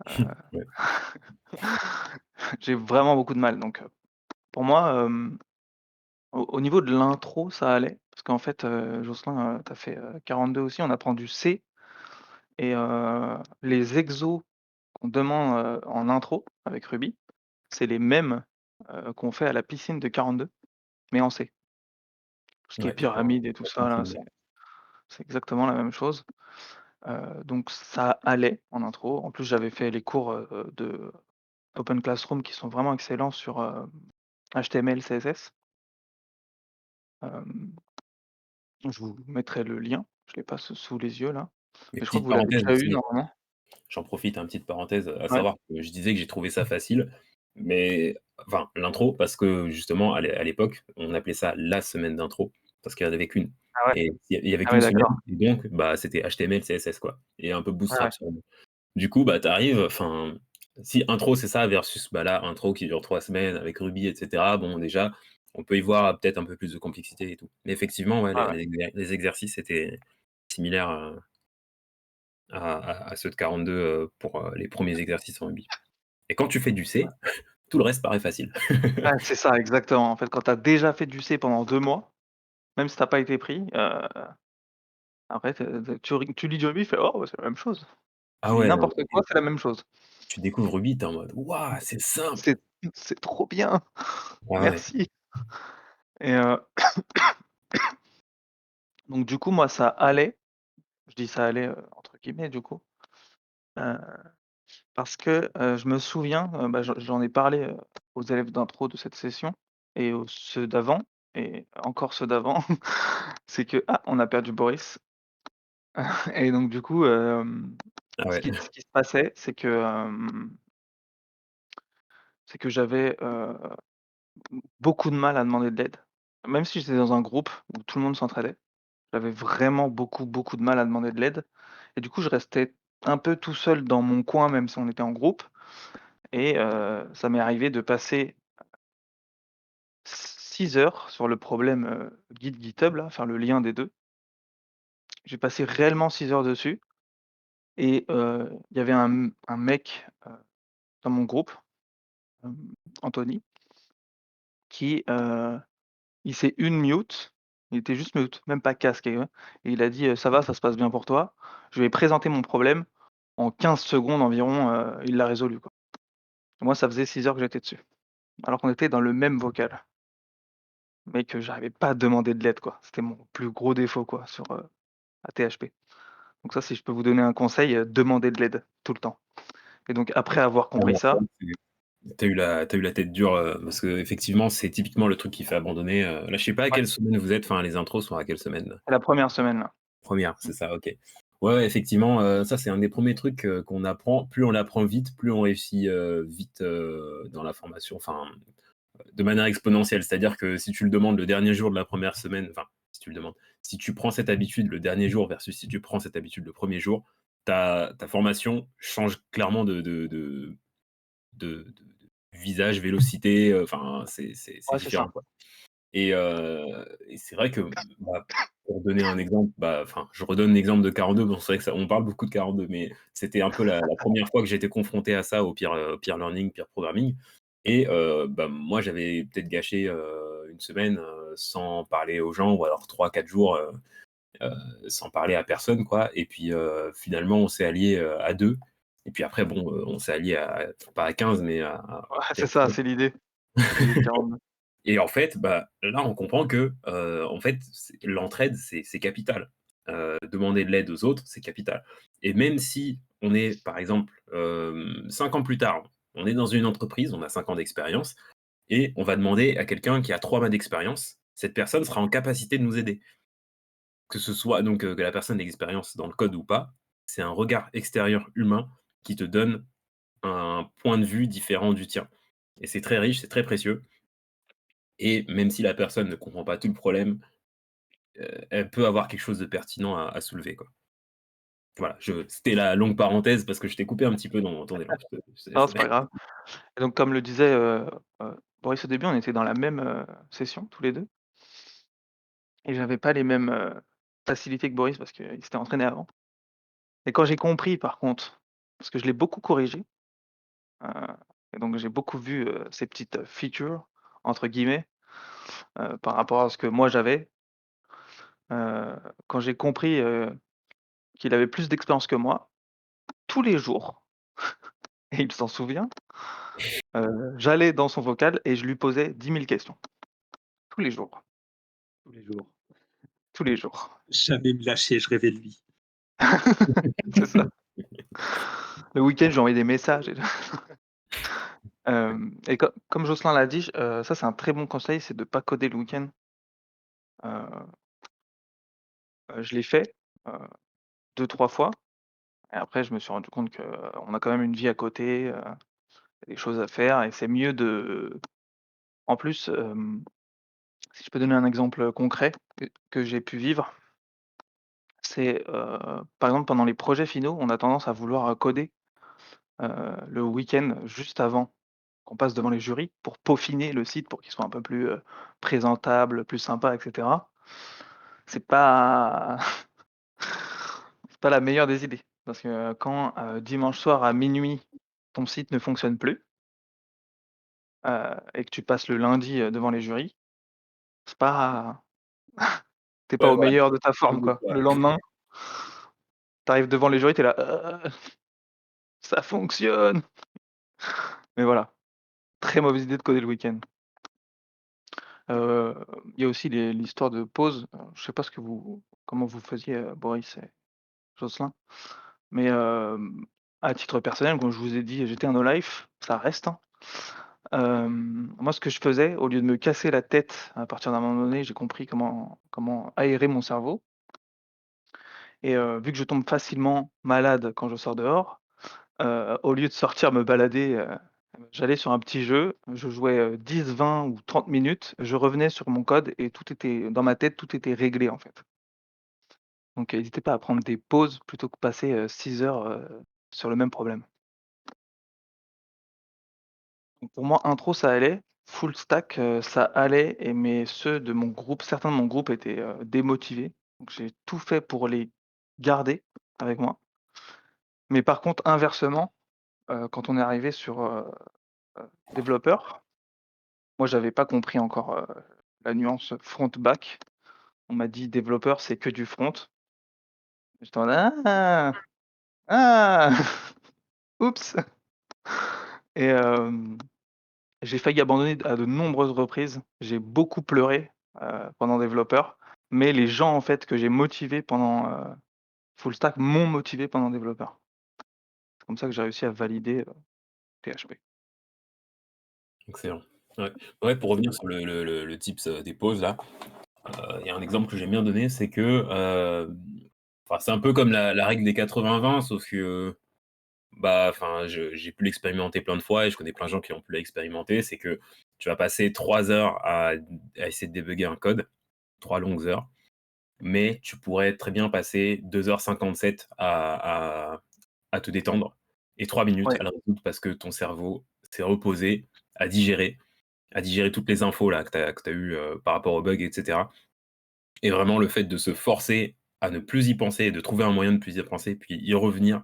Ouais, J'ai vraiment beaucoup de mal, donc pour moi, au niveau de l'intro, ça allait parce qu'en fait, Jocelyn, tu as fait, 42 aussi, on apprend du C, et les exos qu'on demande, en intro avec Ruby, c'est les mêmes, qu'on fait à la piscine de 42, mais en C. Tout ce qui est ouais, d'accord. pyramide et tout Ouais, ça me ça là, semble bien. c'est exactement la même chose. Donc ça allait en intro. En plus, j'avais fait les cours, de Open Classroom qui sont vraiment excellents sur, HTML, CSS. Hem, je vous mettrai le lien, je l'ai pas sous les yeux là, Mais mais je crois que petite vous l'avez parenthèse déjà eu aussi. normalement? J'en profite, hein, petite parenthèse, à Ouais. savoir que je disais que j'ai trouvé ça facile, mais enfin l'intro parce que justement à l'époque, on appelait ça la semaine d'intro parce qu'il y en avait qu'une Ah ouais. et il y avait Ah ouais, qu'une d'accord. semaine et donc bah, c'était HTML, CSS quoi et un peu Ouais, ouais. Bootstrap sûrement. Du coup, bah, tu arrives enfin, si intro c'est ça versus, bah, là, intro qui dure 3 semaines avec Ruby et cetera, bon déjà, on peut y voir peut-être un peu plus de complexité et tout. Mais effectivement, ouais, Ouais, ouais. les exercices étaient similaires, à ceux de 42, pour, les premiers exercices en Ruby. Et quand tu fais du Ouais. C, tout le reste paraît facile. Ouais, c'est ça, exactement. En fait, quand tu as déjà fait du C pendant 2 mois, même si tu as pas été pris, après tu lis du Ruby, tu fais: «Oh, bah, c'est la même chose». Ah Tu lis ouais, non, n'importe quoi, c'est la même chose. tu découvres Ruby, tu es en mode: «Waouh, c'est simple!» C'est c'est trop bien, Ah ouais, merci, et donc du coup, moi, ça allait. Je dis «ça allait», entre guillemets, du coup, heu, parce que, je me souviens, bah, j'en ai parlé, aux élèves d'intro de cette session et aux ceux d'avant et encore ceux d'avant. C'est que: «Ah, on a perdu Boris», et donc du coup, ah ouais, ce qui se passait, c'est que j'avais, beaucoup de mal à demander de l'aide. Même si j'étais dans un groupe où tout le monde s'entraidait, j'avais vraiment beaucoup, beaucoup de mal à demander de l'aide et du coup, je restais un peu tout seul dans mon coin, même si on était en groupe et ça m'est arrivé de passer 6 heures sur le problème, Git GitHub là, faire le lien des 2. J'ai passé réellement 6 heures dessus et il y avait un mec, dans mon groupe, hem, Anthony, qui, il s'est unmute, il était juste mute, même pas casque et il a dit: «Ça va, ça se passe bien pour toi?» Je lui ai présenté mon problème, en 15 secondes environ, il l'a résolu, quoi. Moi, ça faisait 6 heures que j'étais dessus, alors qu'on était dans le même vocal, mais que j'arrivais pas à demander de l'aide, quoi. C'était mon plus gros défaut, quoi, sur, ATHP. Donc ça, si je peux vous donner un conseil, demandez de l'aide, tout le temps et donc après avoir compris Clairement, ça, ça, tu eu la tête dure, parce qu'effectivement, c'est typiquement le truc qui fait abandonner, là, je sais pas à ouais, quelle semaine vous êtes, enfin, les intros sont à quelle semaine? c'est la première semaine là. Première, Mmh. c'est ça, OK. Ouais, ouais, effectivement, ça, c'est un des premiers trucs, qu'on apprend. Plus on l'apprend vite, plus on réussit, vite, dans la formation, enfin, de manière exponentielle. C'est-à-dire que si tu le demandes le dernier jour de la première semaine, enfin, si tu le demandes, si tu prends cette habitude le dernier jour versus si tu prends cette habitude le premier jour, ta formation change clairement de visage, vélocité, enfin, c'est Ouais, c'est différent, ça. quoi. Et c'est vrai que, bah, pour donner un exemple, bah, enfin, je redonne l'exemple de 42, bon, c'est vrai que ça on parle beaucoup de 42, mais c'était un peu la 1re fois que j'étais confronté à ça, au peer learning, peer programming et bah, moi, j'avais peut-être gâché, 1 semaine, sans parler aux gens ou alors 3-4 jours, heu, sans parler à personne, quoi et puis, finalement, on s'est alliés, à 2 et puis après, bon, on s'est alliés à pas à 15 mais à Ouais, c'est peut-être ça, c'est l'idée. C'est l'idée de 42. et en fait, bah, là, on comprend que, en fait, l'entraide, c'est capital. Demander de l'aide aux autres, c'est capital. Et même si on est, par exemple, 5 ans plus tard, on est dans une entreprise, on a 5 ans d'expérience et on va demander à quelqu'un qui a 3 mois d'expérience, cette personne sera en capacité de nous aider. Que ce soit donc, que la personne ait l'expérience dans le code ou pas, c'est un regard extérieur humain qui te donne un point de vue différent du tien. Et c'est très riche, c'est très précieux et même si la personne ne comprend pas tout le problème, elle peut avoir quelque chose de pertinent à soulever, quoi. Voilà, je c'était la longue parenthèse parce que je t'ai coupé un petit peu dans ton élan. Je te Non, laisse. c'est pas grave et donc comme le disait, Boris au début, on était dans la même, session tous les 2 et j'avais pas les mêmes, facilités que Boris parce qu'il s'était entraîné avant et quand j'ai compris par contre, parce que je l'ai beaucoup corrigé, heu et donc j'ai beaucoup vu, ces petites, «features» entre guillemets, par rapport à ce que moi j'avais, quand j'ai compris, qu'il avait plus d'expérience que moi, tous les jours et il s'en souvient, j'allais dans son vocal et je lui posais 10 000 questions. Tous les jours, tous les jours. tous les jours. Jamais me lâcher, je rêvais de lui. C'est ça. Le week-end, je lui envoyais des messages et et comme Jocelyn l'a dit, ça c'est un très bon conseil, c'est de pas coder le week-end. Heu je l'ai fait, heu, 2-3 fois et après je me suis rendu compte qu'on a quand même une vie à côté, des choses à faire et c'est mieux de en plus, si je peux donner un exemple concret que j'ai pu vivre, c'est, par exemple pendant les projets finaux, on a tendance à vouloir, coder, le week-end juste avant qu'on passe devant les jurys pour peaufiner le site pour qu'il soit un peu plus, présentable, plus sympa et cetera. C'est pas c'est pas la meilleure des idées parce que quand, dimanche soir à minuit ton site ne fonctionne plus, et que tu passes le lundi, devant les jurys, c'est pas tu es pas Ouais, au voilà, meilleur de ta je forme, me doute, quoi. Le ouais. lendemain, tu arrives devant les jurys, tu es là: ça fonctionne!» mais voilà, très mauvaise idée de coder le week-end. Heu, il y a aussi l'histoire de pause, je sais pas ce que vous comment vous faisiez, Boris et Jocelyn, mais à titre personnel, comme je vous ai dit, j'étais un no life, ça reste, hein. Moi, ce que je faisais, au lieu de me casser la tête, à partir d'un moment donné, j'ai compris comment aérer mon cerveau et vu que je tombe facilement malade quand je sors dehors, au lieu de sortir me balader, J'allais sur un petit jeu, je jouais, 10, 20 ou 30 minutes, je revenais sur mon code et tout était dans ma tête, tout était réglé, en fait. Donc hésitez pas à prendre des pauses plutôt que passer, 6 heures, sur le même problème. Donc pour moi, intro, ça allait, full stack, ça allait et mais ceux de mon groupe certains de mon groupe étaient, démotivés. Donc j'ai tout fait pour les garder avec moi. Mais par contre, inversement, quand on est arrivé sur, développeur, moi j'avais pas compris encore, la nuance front back. On m'a dit: «Développeur, c'est que du front». J'étais en mode: «Ah! Ah! Oups!» et j'ai failli abandonner à de nombreuses reprises. J'ai beaucoup pleuré, pendant développeur, mais les gens, en fait, que j'ai motivés pendant, full stack m'ont motivé pendant développeur. C'est comme ça que j'ai réussi à valider, PHP. Excellent. Ouais. Ouais, pour revenir sur le tips, des pauses là, il y a un exemple que j'aime bien donner, c'est que, enfin, c'est un peu comme la règle des 80-20, sauf que, bah, enfin, j'ai pu l'expérimenter plein de fois et je connais plein de gens qui ont pu l'expérimenter. C'est que tu vas passer 3 heures à essayer de débugger un code, 3 longues heures, mais tu pourrais très bien passer 2h57 à te détendre et 3 minutes Ouais, à le résoudre parce que ton cerveau s'est reposé, à digérer à digérer toutes les infos là que tu as eues, par rapport aux bugs et cetera, et vraiment le fait de se forcer à ne plus y penser et de trouver un moyen de plus y penser, puis y revenir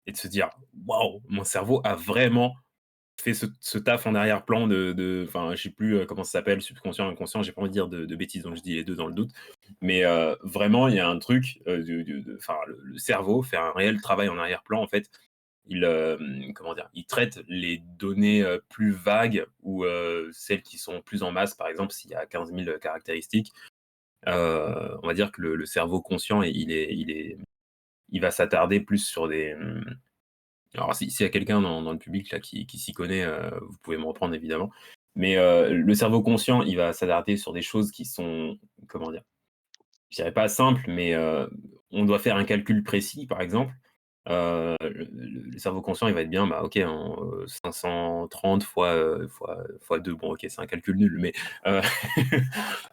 et de se dire: «Waouh, mon cerveau a vraiment fait ce taf en arrière-plan de» enfin, je sais plus, comment ça s'appelle, subconscient, inconscient, j'ai pas envie de dire de bêtises, donc je dis les 2 dans le doute. Mais vraiment, il y a un truc, de enfin, le cerveau fait un réel travail en arrière-plan, en fait. Comment dire? Il traite les données, plus vagues ou celles qui sont plus en masse. Par exemple, s'il y a 15 000 caractéristiques, on va dire que le cerveau conscient, il va s'attarder plus sur des, alors s'il y a quelqu'un dans le public là qui s'y connaît, vous pouvez me reprendre évidemment. Mais le cerveau conscient, il va s'attarder sur des choses qui sont, comment dire? Je dirais pas simple, mais on doit faire un calcul précis, par exemple. Le cerveau conscient, il va être bien, bah, OK, en, 530 fois 2, bon, OK, c'est un calcul nul, mais heu,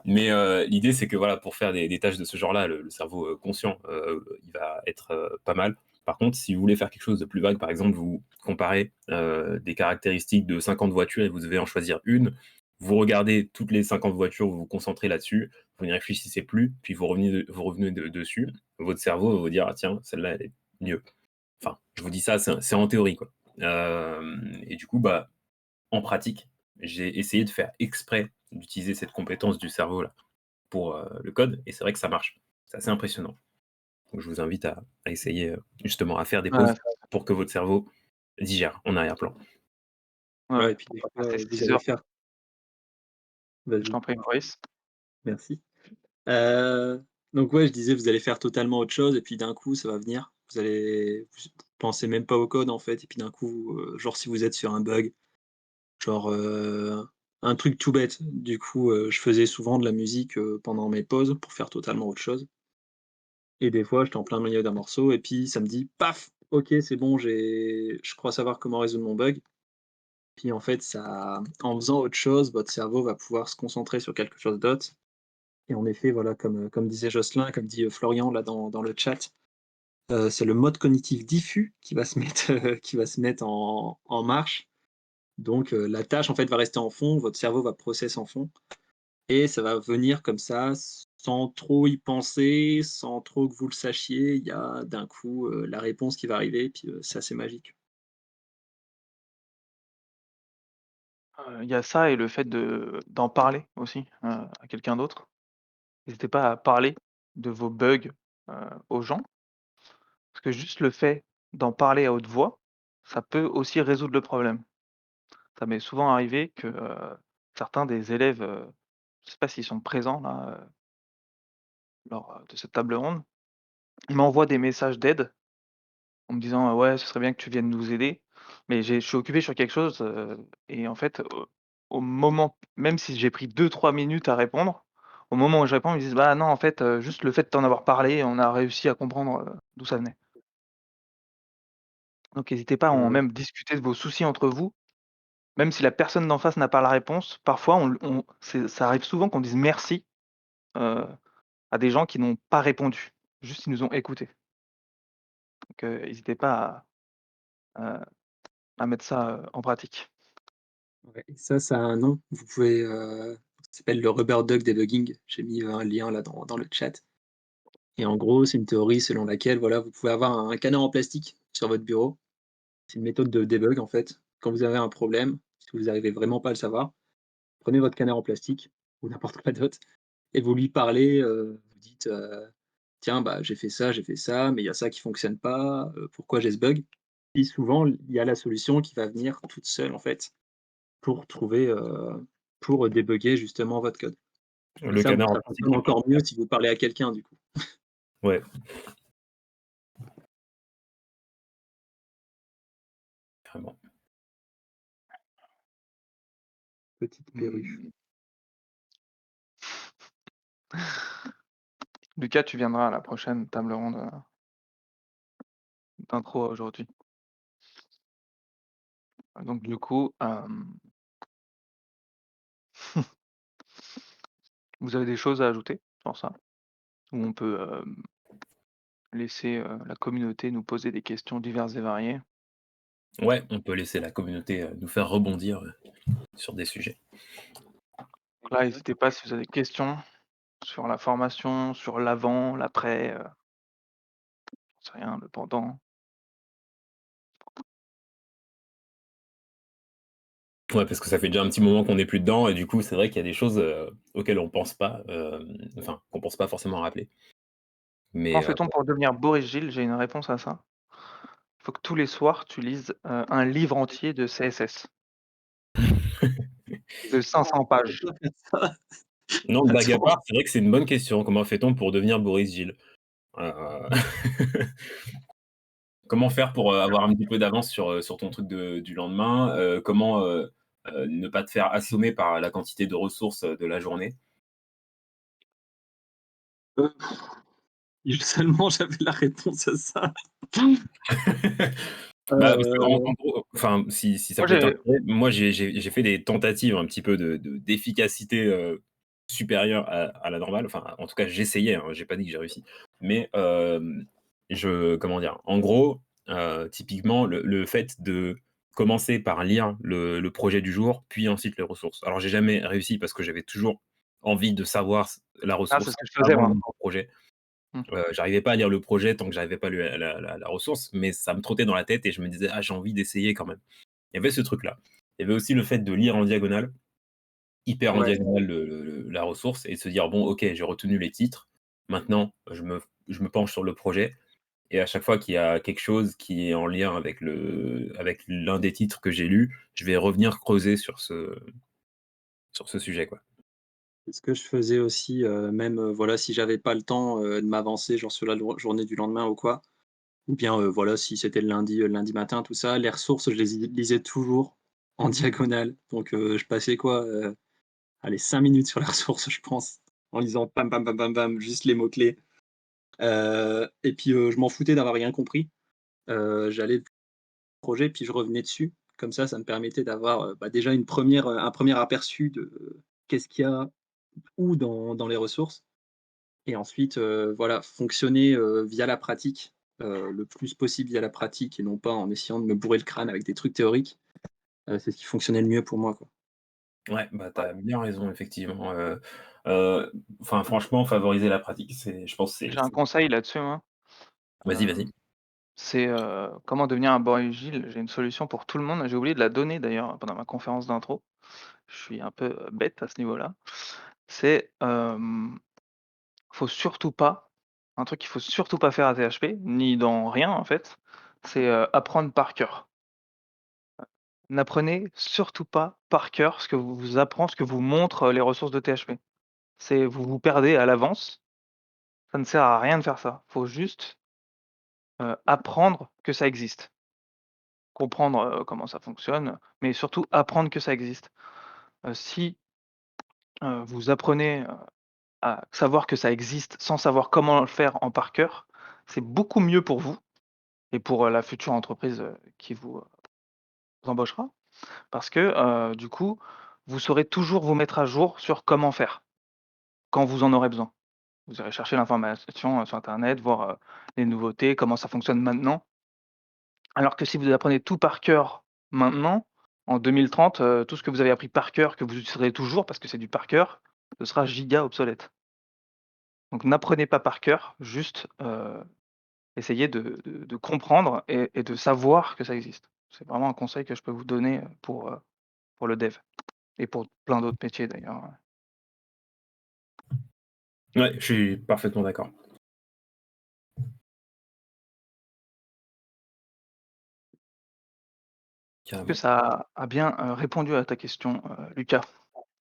mais l'idée, c'est que, voilà, pour faire des tâches de ce genre-là, le cerveau, conscient, il va être, pas mal. Par contre, si vous voulez faire quelque chose de plus vague, par exemple, vous comparez, des caractéristiques de 50 voitures et vous devez en choisir une, vous regardez toutes les 50 voitures, vous vous concentrez là-dessus, vous n'y réfléchissez plus, puis vous revenez dessus. Votre cerveau va vous dire: «Ah tiens, celle-là, elle est mieux». Enfin, je vous dis ça, c'est en théorie, quoi. Et du coup, bah, en pratique, j'ai essayé de faire exprès d'utiliser cette compétence du cerveau-là pour, le code, et c'est vrai que ça marche. C'est assez impressionnant. Donc je vous invite à essayer, justement à faire des pauses ouais, pour que votre cerveau digère en arrière-plan. ouais, Ouais ouais. et puis des Faut pas fois, passer vous 6 allez heures. faire Je vas-y, t'en prie, Maurice. merci. Heu, donc ouais, je disais, vous allez faire totalement autre chose et puis d'un coup, ça va venir. Vous pensez même pas au code, en fait et puis d'un coup, genre si vous êtes sur un bug, genre, un truc tout bête. Du coup, je faisais souvent de la musique, pendant mes pauses pour faire totalement autre chose et des fois, j'étais en plein milieu d'un morceau et puis ça me dit: «Paf! OK, c'est bon, je crois savoir comment résoudre mon bug». Puis en fait, ça en faisant autre chose, votre cerveau va pouvoir se concentrer sur quelque chose d'autre et en effet, voilà, comme disait Jocelyn, comme dit, Florian là dans le chat, c'est le mode cognitif diffus qui va se mettre, qui va se mettre en marche. Donc la tâche en fait va rester en fond, votre cerveau va process en fond et ça va venir comme ça, sans trop y penser, sans trop que vous le sachiez. Il y a d'un coup, la réponse qui va arriver et puis, c'est assez magique. Il y a ça et le fait d'en parler aussi, à quelqu'un d'autre. N'hésitez pas à parler de vos bugs, aux gens, parce que juste le fait d'en parler à haute voix, ça peut aussi résoudre le problème. Ça m'est souvent arrivé que, certains des élèves, je sais pas s'ils sont présents là, lors, de cette table ronde, ils m'envoient des messages d'aide en me disant: «Ouais, ce serait bien que tu viennes nous aider», mais je suis occupé sur quelque chose, et en fait, au moment même si j'ai pris 2, 3 minutes à répondre, au moment où je réponds, ils me disent: «Bah non, en fait, juste le fait de t'en avoir parlé, on a réussi à comprendre, d'où ça venait». Donc n'hésitez pas à en Heu, même discuter de vos soucis entre vous même si la personne d'en face n'a pas la réponse, parfois ça arrive souvent qu'on dise merci, heu, à des gens qui n'ont pas répondu. Juste, ils nous ont écoutés. Donc, hésitez pas à à mettre ça, en pratique. Ouais, et ça a un nom. Vous pouvez, ça s'appelle le rubber duck debugging. J'ai mis, un lien là dans le chat et en gros, c'est une théorie selon laquelle, voilà, vous pouvez avoir un canard en plastique sur votre bureau. C'est une méthode de debug, en fait. Quand vous avez un problème, si vous arrivez vraiment pas à le savoir, prenez votre canard en plastique ou n'importe quoi d'autre et vous lui parlez, vous dites, «Tiens, bah, j'ai fait ça, mais il y a ça qui fonctionne pas, pourquoi j'ai ce bug?» Et souvent, il y a la solution qui va venir toute seule, en fait, pour trouver, pour débugger justement votre code. Et Le ça, canard en ça plastique, fonctionne c'est pas encore mieux si vous parlez à quelqu'un, du coup. ouais, carrément. Petite perruche. Mmh. Lucas, tu viendras à la prochaine table ronde, d'intro aujourd'hui. Donc du coup, vous avez des choses à ajouter sur ça? Ou on peut, laisser, la communauté nous poser des questions diverses et variées? Ouais, on peut laisser la communauté, nous faire rebondir, sur des sujets. Donc là, n'hésitez pas si vous avez des questions sur la formation, sur l'avant, l'après, j'en sais rien, le pendant. Ouais, parce que ça fait déjà un petit moment qu'on n'est plus dedans et du coup, c'est vrai qu'il y a des choses, auxquelles on pense pas, enfin, qu'on pense pas forcément rappeler. Comment Mais, fait-on pour devenir Boris Gilles? J'ai une réponse à ça. Il faut que tous les soirs, tu lises, un livre entier de CSS de Non, 500 faut pages. pas faire ça. non, blague à Attends. part, c'est vrai que c'est une bonne question. Comment fait-on pour devenir Boris Gilles? Heu, comment faire pour, avoir un petit peu d'avance sur ton truc du lendemain? Comment, ne pas te faire assommer par la quantité de ressources, de la journée? Heu, seulement j'avais la réponse à ça. Bah, parce qu'en Heu, en gros, enfin, si ça Moi, peut j'ai t'intéresser, moi j'ai fait des tentatives un petit peu d'efficacité, supérieure à la normale. Enfin, en tout cas, j'essayais, hein, j'ai pas dit que j'ai réussi. Mais, comment dire? En gros, typiquement, le fait de commencer par lire le projet du jour, puis ensuite les ressources. Alors j'ai jamais réussi parce que j'avais toujours envie de savoir la c'est ressource ce que je faisais avant de moi. lire le projet. Mmh. J'arrivais pas à lire le projet tant que j'avais pas lu la ressource, mais ça me trottait dans la tête et je me disais: «Ah, j'ai envie d'essayer quand même». Il y avait ce truc-là. Il y avait aussi le fait de lire en diagonale, hyper en ouais, diagonale la ressource et de se dire: «Bon, OK, j'ai retenu les titres. Maintenant, je me penche sur le projet» et à chaque fois qu'il y a quelque chose qui est en lien avec l'un des titres que j'ai lu, je vais revenir creuser sur ce sujet, quoi. c'est ce que je faisais aussi, même, voilà, si j'avais pas le temps, de m'avancer, genre sur la journée du lendemain ou quoi, ou bien, voilà, si c'était le lundi matin, tout ça, les ressources, je les lisais toujours en diagonale. Donc, je passais quoi, allez 5 minutes sur les ressources, je pense, en lisant pam, pam, pam, pam, pam, juste les mots clés. Et puis, je m'en foutais d'avoir rien compris. J'allais projet, puis je revenais dessus. Comme ça me permettait d'avoir, bah, déjà un premier aperçu de qu'est-ce qu'il y a où dans les ressources et ensuite, voilà, fonctionner, via la pratique, le plus possible via la pratique et non pas en essayant de me bourrer le crâne avec des trucs théoriques. C'est ce qui fonctionnait le mieux pour moi, quoi. Ouais, bah, tu as bien raison effectivement, enfin franchement favoriser la pratique, je pense J'ai un conseil là-dessus moi, vas-y, vas-y. c'est, comment devenir un Boris Gilles. J'ai une solution pour tout le monde. J'ai oublié de la donner d'ailleurs pendant ma conférence d'intro. Je suis un peu, bête à ce niveau-là. C'est, faut surtout pas un truc qu'il faut surtout pas faire à PHP, ni dans rien en fait, c'est, apprendre par cœur. N'apprenez surtout pas par cœur ce que vous apprend, ce que vous montrent, les ressources de PHP. C'est vous vous perdez à l'avance, ça ne sert à rien de faire ça. Faut juste, apprendre que ça existe. Comprendre, comment ça fonctionne, mais surtout apprendre que ça existe. Si, vous apprenez, à savoir que ça existe sans savoir comment le faire en par cœur, c'est beaucoup mieux pour vous et pour, la future entreprise, qui vous embauchera. Parce que, du coup, vous saurez toujours vous mettre à jour sur comment faire, quand vous en aurez besoin. Vous irez chercher l'information, sur internet, voir, les nouveautés, comment ça fonctionne maintenant. Alors que si vous apprenez tout par cœur maintenant, en 2030, tout ce que vous avez appris par cœur, que vous utiliserez toujours parce que c'est du par cœur, ce sera giga obsolète. Donc n'apprenez pas par cœur, juste, essayez de comprendre et de savoir que ça existe. C'est vraiment un conseil que je peux vous donner, pour le dev et pour plein d'autres métiers d'ailleurs, Ouais, je suis parfaitement d'accord. Est-ce que Carrément. ça a bien, répondu à ta question, Lucas,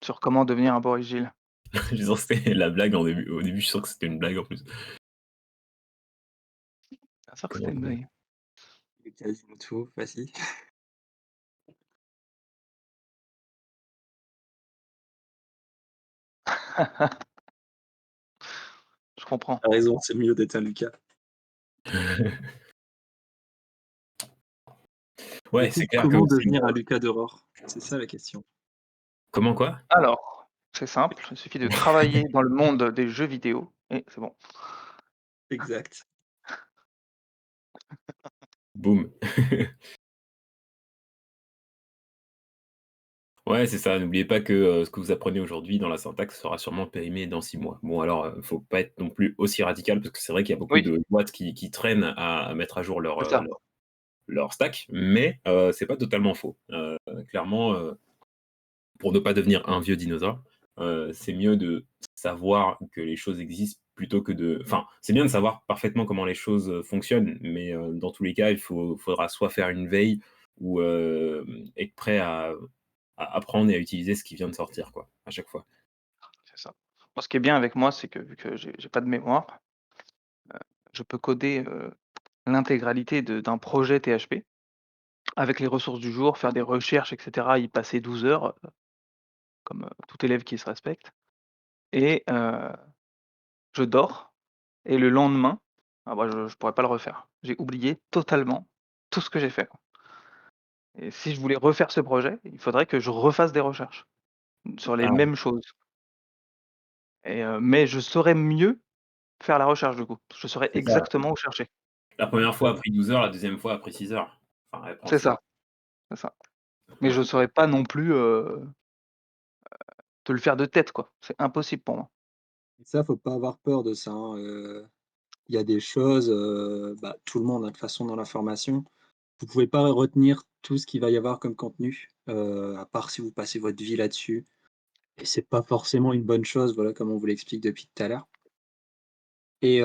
sur comment devenir un Boris-Gilles? Je sens que c'était la blague en début au début, je sens que c'était une blague en plus. Bien sûr que c'était Comment une devenir blague. Le casino tout, vas-y. Je comprends. Tu raison, c'est mieux d'être un Lucas. Du Ouais, coup, c'est clair que comment aussi devenir un Lucas d'Aurore? C'est ça la question. comment quoi? Alors, c'est simple, il suffit de travailler dans le monde des jeux vidéo et c'est bon. Exact. Boum. Ouais, c'est ça, n'oubliez pas que, ce que vous apprenez aujourd'hui dans la syntaxe sera sûrement périmé dans 6 mois. Bon alors, faut pas être non plus aussi radical parce que c'est vrai qu'il y a beaucoup Oui, de boîtes qui traînent à mettre à jour c'est ça, leur stack, mais c'est pas totalement faux. Clairement, pour ne pas devenir un vieux dinosaure, c'est mieux de savoir que les choses existent plutôt que de enfin, c'est bien de savoir parfaitement comment les choses, fonctionnent, mais dans tous les cas, faudra soit faire une veille ou être prêt à apprendre et à utiliser ce qui vient de sortir, quoi, à chaque fois. c'est ça. Moi, ce qui est bien avec moi, c'est que vu que j'ai pas de mémoire, je peux coder, l'intégralité d'un projet PHP avec les ressources du jour, faire des recherches et cetera, y passer 12 heures, comme, tout élève qui se respecte et je dors et le lendemain, ah bah, je pourrais pas le refaire. J'ai oublié totalement tout ce que j'ai fait et si je voulais refaire ce projet, il faudrait que je refasse des recherches sur les Ah, mêmes choses et mais je saurais mieux faire la recherche du coup. Je saurais c'est ça. exactement où chercher. La première fois a Ouais. pris 12 heures, la deuxième fois a pris 6 heures. Enfin, elle prend C'est 6 ça, heures. c'est ça. Mais Ouais. je saurais pas non plus, te le faire de tête quoi. C'est impossible pour moi. Et ça, faut pas avoir peur de ça, hein, il y a des choses, bah, tout le monde, hein, de toute façon dans l'information. Vous pouvez pas retenir tout ce qu'il va y avoir comme contenu, à part si vous passez votre vie là-dessus et c'est pas forcément une bonne chose, voilà, comme on vous l'explique depuis tout à l'heure et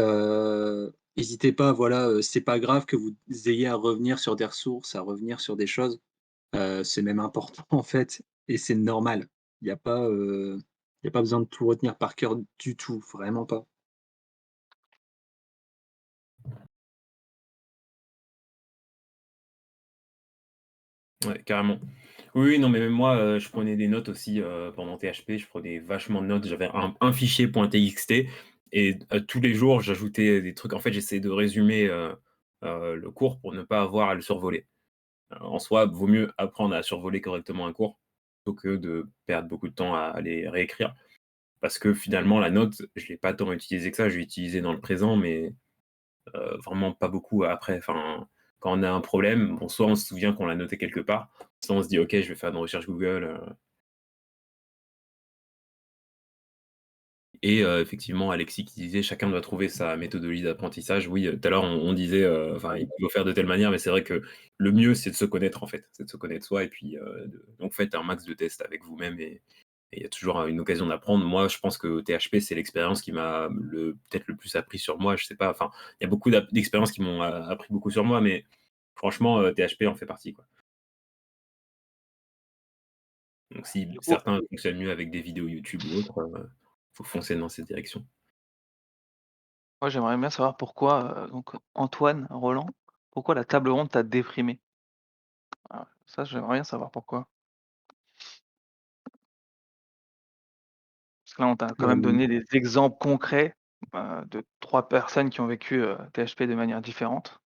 hésitez pas, voilà, c'est pas grave que vous ayez à revenir sur des ressources, à revenir sur des choses, c'est même important, en fait et c'est normal. Il y a pas, il y a pas besoin de tout retenir par cœur du tout, vraiment pas. Ouais, carrément. Oui, oui, non, mais même moi, je prenais des notes aussi, pendant THP, je prenais vachement de notes. J'avais un fichier .txt et tous les jours, j'ajoutais des trucs. En fait, j'essayais de résumer, le cours pour ne pas avoir à le survoler. En soi, vaut mieux apprendre à survoler correctement un cours plutôt que de perdre beaucoup de temps à les réécrire. Parce que finalement, la note, je l'ai pas tant utilisée que ça. Je l'ai utilisée dans le présent, mais vraiment pas beaucoup après. Enfin, quand on a un problème, bon, soit on se souvient qu'on l'a noté quelque part, soit on se dit: «OK, je vais faire une recherche Google», et effectivement, Alexis qui disait: «Chacun doit trouver sa méthodologie d'apprentissage». Oui, tout à l'heure, on disait, enfin, il faut faire de telle manière, mais c'est vrai que le mieux, c'est de se connaître, en fait. C'est de se connaître soi et puis, de donc faites un max de tests avec vous-même et il y a toujours, une occasion d'apprendre. Moi, je pense que THP, c'est l'expérience qui m'a peut-être le plus appris sur moi, je sais pas, enfin, il y a beaucoup d'expériences qui m'ont, appris beaucoup sur moi, mais franchement, THP en fait partie, quoi. Donc si Du coup, certains fonctionnent mieux avec des vidéos YouTube ou autres, faut foncer dans cette direction. moi j'aimerais bien savoir pourquoi, donc Antoine Roland, pourquoi la table ronde t'a déprimé? Ah, ça j'aimerais bien savoir pourquoi. Parce que là, on t'a quand même Hem, donné des exemples concrets, de 3 personnes qui ont vécu, PHP de manière différente.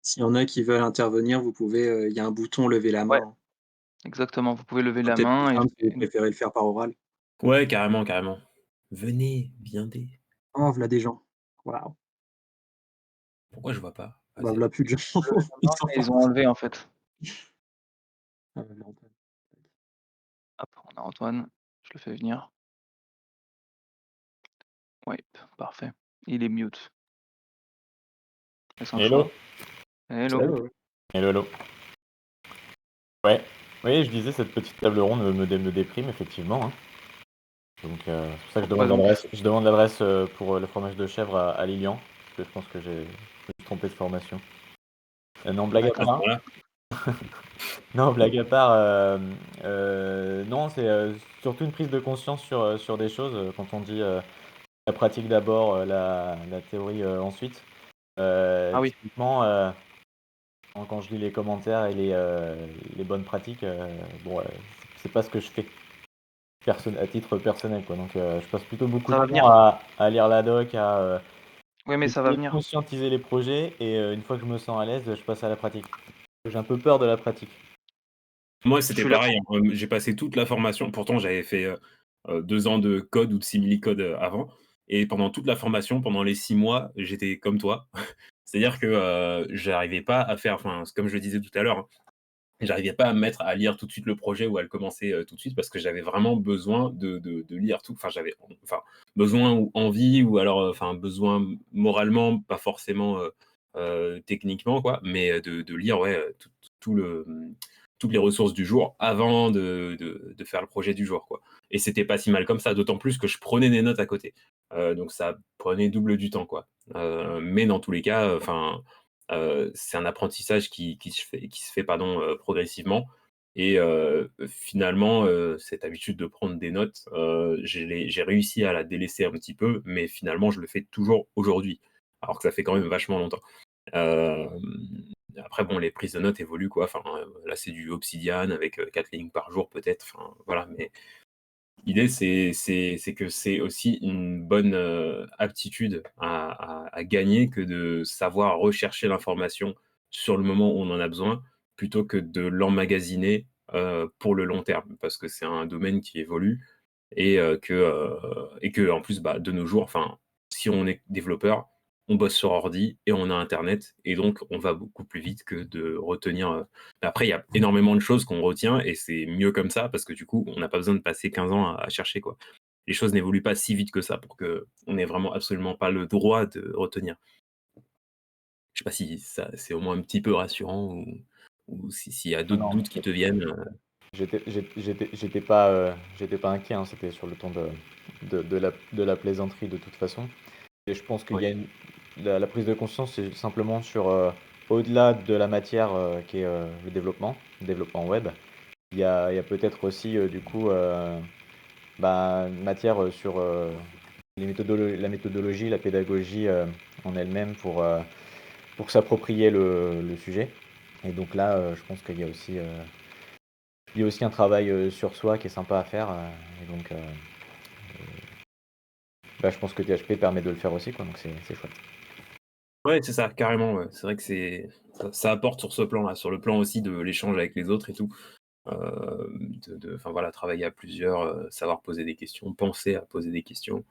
S'il y en a qui veulent intervenir, vous pouvez, il y a un bouton lever la Ouais, main, hein. exactement, vous pouvez lever Ce sera la peut-être plus main et simple si vous préférez le faire par oral. Ouais, carrément, carrément. Venez, viendez. Oh, v'là des gens. Waouh! Pourquoi je vois pas? Ah, Bah, c'est v'là plus de gens, lever la ils main sont et ils ont partis. enlevé en fait. Ah bah, merde. Hop, on a Antoine, je le fais venir. Wipe, parfait. Il est mute. Laisse un Hello, choix. Hello. Salut. hello, hello. Ouais, oui, je disais cette petite table ronde me déprime effectivement, hein. Donc c'est pour ça que Pourquoi donc? je demande l'adresse pour le fromage de chèvre à Lilian, parce que je pense que je me suis trompé de formation. Non, blague à D'accord. part, hein. Voilà. Non, blague à part, non, c'est surtout une prise de conscience sur des choses quand on dit la pratique d'abord, la théorie ensuite. Ah oui, Typiquement, quand je lis les commentaires et les bonnes pratiques, bon, c'est pas ce que je fais à titre personnel, quoi. Donc je passe plutôt beaucoup ça de va temps venir. à lire la doc, à Oui, mais ça va essayer de venir. conscientiser les projets et une fois que je me sens à l'aise, je passe à la pratique. J'ai un peu peur de la pratique. Moi, Je c'était suis là pareil, pour. hein, j'ai passé toute la formation pourtant j'avais fait, 2 ans de code ou de simili-code, avant et pendant toute la formation, pendant les 6 mois, j'étais comme toi. C'est-à-dire que, j'arrivais pas à faire enfin, c'est comme je le disais tout à l'heure, hein, j'arrivais pas à me mettre à lire tout de suite le projet ou à le commencer, tout de suite parce que j'avais vraiment besoin de lire tout. Enfin, j'avais enfin, besoin ou envie ou alors, enfin, besoin moralement, pas forcément, techniquement quoi, mais, de lire, ouais, tout le, toutes les ressources du jour avant de faire le projet du jour, quoi. Et c'était pas si mal comme ça, d'autant plus que je prenais des notes à côté. Donc ça prenait double du temps, quoi. Mais dans tous les cas, enfin, c'est un apprentissage qui se fait pardon, progressivement et finalement, cette habitude de prendre des notes, j'ai réussi à la délaisser un petit peu, mais finalement je le fais toujours aujourd'hui, alors que ça fait quand même vachement longtemps. Après bon, les prises de notes évoluent quoi, enfin, là c'est du Obsidian avec, 4 lignes par jour peut-être, enfin voilà, mais l'idée, c'est que c'est aussi une bonne, aptitude à gagner que de savoir rechercher l'information sur le moment où on en a besoin, plutôt que de l'emmagasiner, pour le long terme. Parce que c'est un domaine qui évolue et que en plus, bah, de nos jours, enfin, si on est développeur, on bosse sur ordi et on a internet et donc on va beaucoup plus vite que de retenir, après il y a énormément de choses qu'on retient et c'est mieux comme ça parce que du coup, on n'a pas besoin de passer 15 ans à chercher, quoi. Les choses n'évoluent pas si vite que ça pour qu'on ait vraiment absolument pas le droit de retenir. Je sais pas si ça c'est au moins un petit peu rassurant ou s'il y a Non, d'autres non, doutes qui te viennent, j'étais pas inquiet, hein, c'était sur le ton de la plaisanterie de toute façon. Et je pense qu'il ouais. y a la prise de conscience, c'est simplement sur, au-delà de la matière, qui est, le développement web, il y a peut-être aussi, du coup, bah, une matière, sur, la méthodologie, la pédagogie, en elle-même pour s'approprier le sujet. Et donc là, je pense qu'il y a aussi un travail, sur soi qui est sympa à faire, et donc bah, je pense que THP permet de le faire aussi, quoi, donc c'est chouette. Ouais, c'est ça, carrément, ouais. C'est vrai que ça apporte sur ce plan-là, sur le plan aussi de l'échange avec les autres et tout. Enfin voilà, travailler à plusieurs, savoir poser des questions, penser à poser des questions,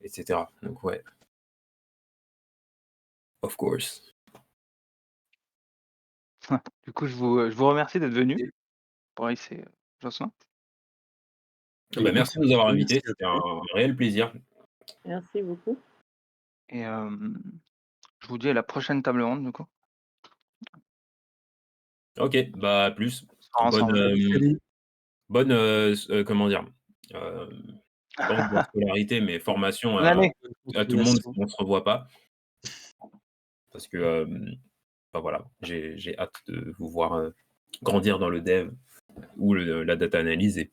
et cetera. Donc ouais, of course. Du coup, je vous remercie d'être venu. Pareil, c'est, Jocelyn. Ah bah, Et merci de nous avoir merci invités, à c'était un toi. réel plaisir. Merci beaucoup. Et je vous dis à la prochaine table ronde, du coup. OK, bah, à plus. On sera Bonne, ensemble. Salut, salut. bonne, comment dire? Hem, pas envie de dire scolarité, mais formation Bonne année! Bonne à tout le monde si continuation. on se revoit pas. Parce que, bah, voilà, j'ai hâte de vous voir, grandir dans le dev ou la data analyse et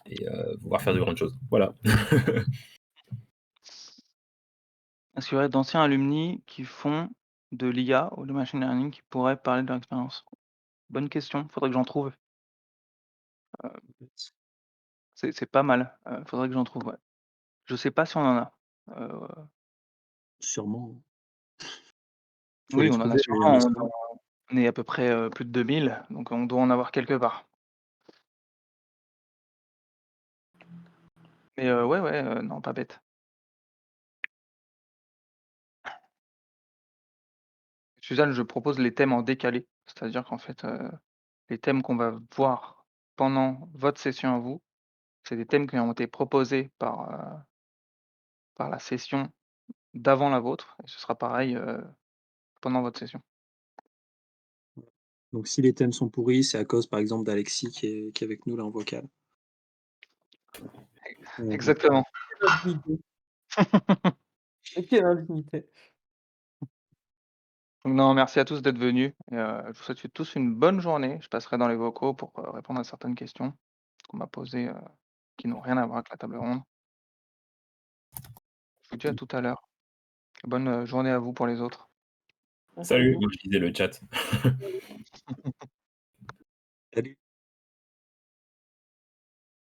vous voir faire de grandes choses. Voilà. Est-ce qu'il y aurait d'anciens alumni qui font de l'IA ou de machine learning qui pourraient parler de leur expérience? Bonne question, faudrait que j'en trouve. C'est pas mal, faudrait que j'en trouve, ouais. Je sais pas si on en a. Heu, Sûrement. Faut Oui, les on en a trouver, mais il y en sûrement, a sûrement. on est à peu près, plus de 2000, donc on doit en avoir quelque part. Mais ouais, ouais, non, pas bête. Suzanne, je propose les thèmes en décalé, c'est-à-dire qu'en fait, les thèmes qu'on va voir pendant votre session à vous, c'est des thèmes qui ont été proposés par la session d'avant la vôtre et ce sera pareil, pendant votre session. Donc si les thèmes sont pourris, c'est à cause, par exemple, d'Alexis qui est avec nous là en vocal. Heu, Exactement. Quelle indignité! Mais quelle indignité! Donc non, merci à tous d'être venus et je vous souhaite tous une bonne journée. Je passerai dans les vocaux pour, répondre à certaines questions qu'on m'a posées, qui n'ont rien à voir avec la table ronde. Je vous dis à tout à l'heure. Bonne, journée à vous pour les autres. Merci. Salut, moi je lisais le chat.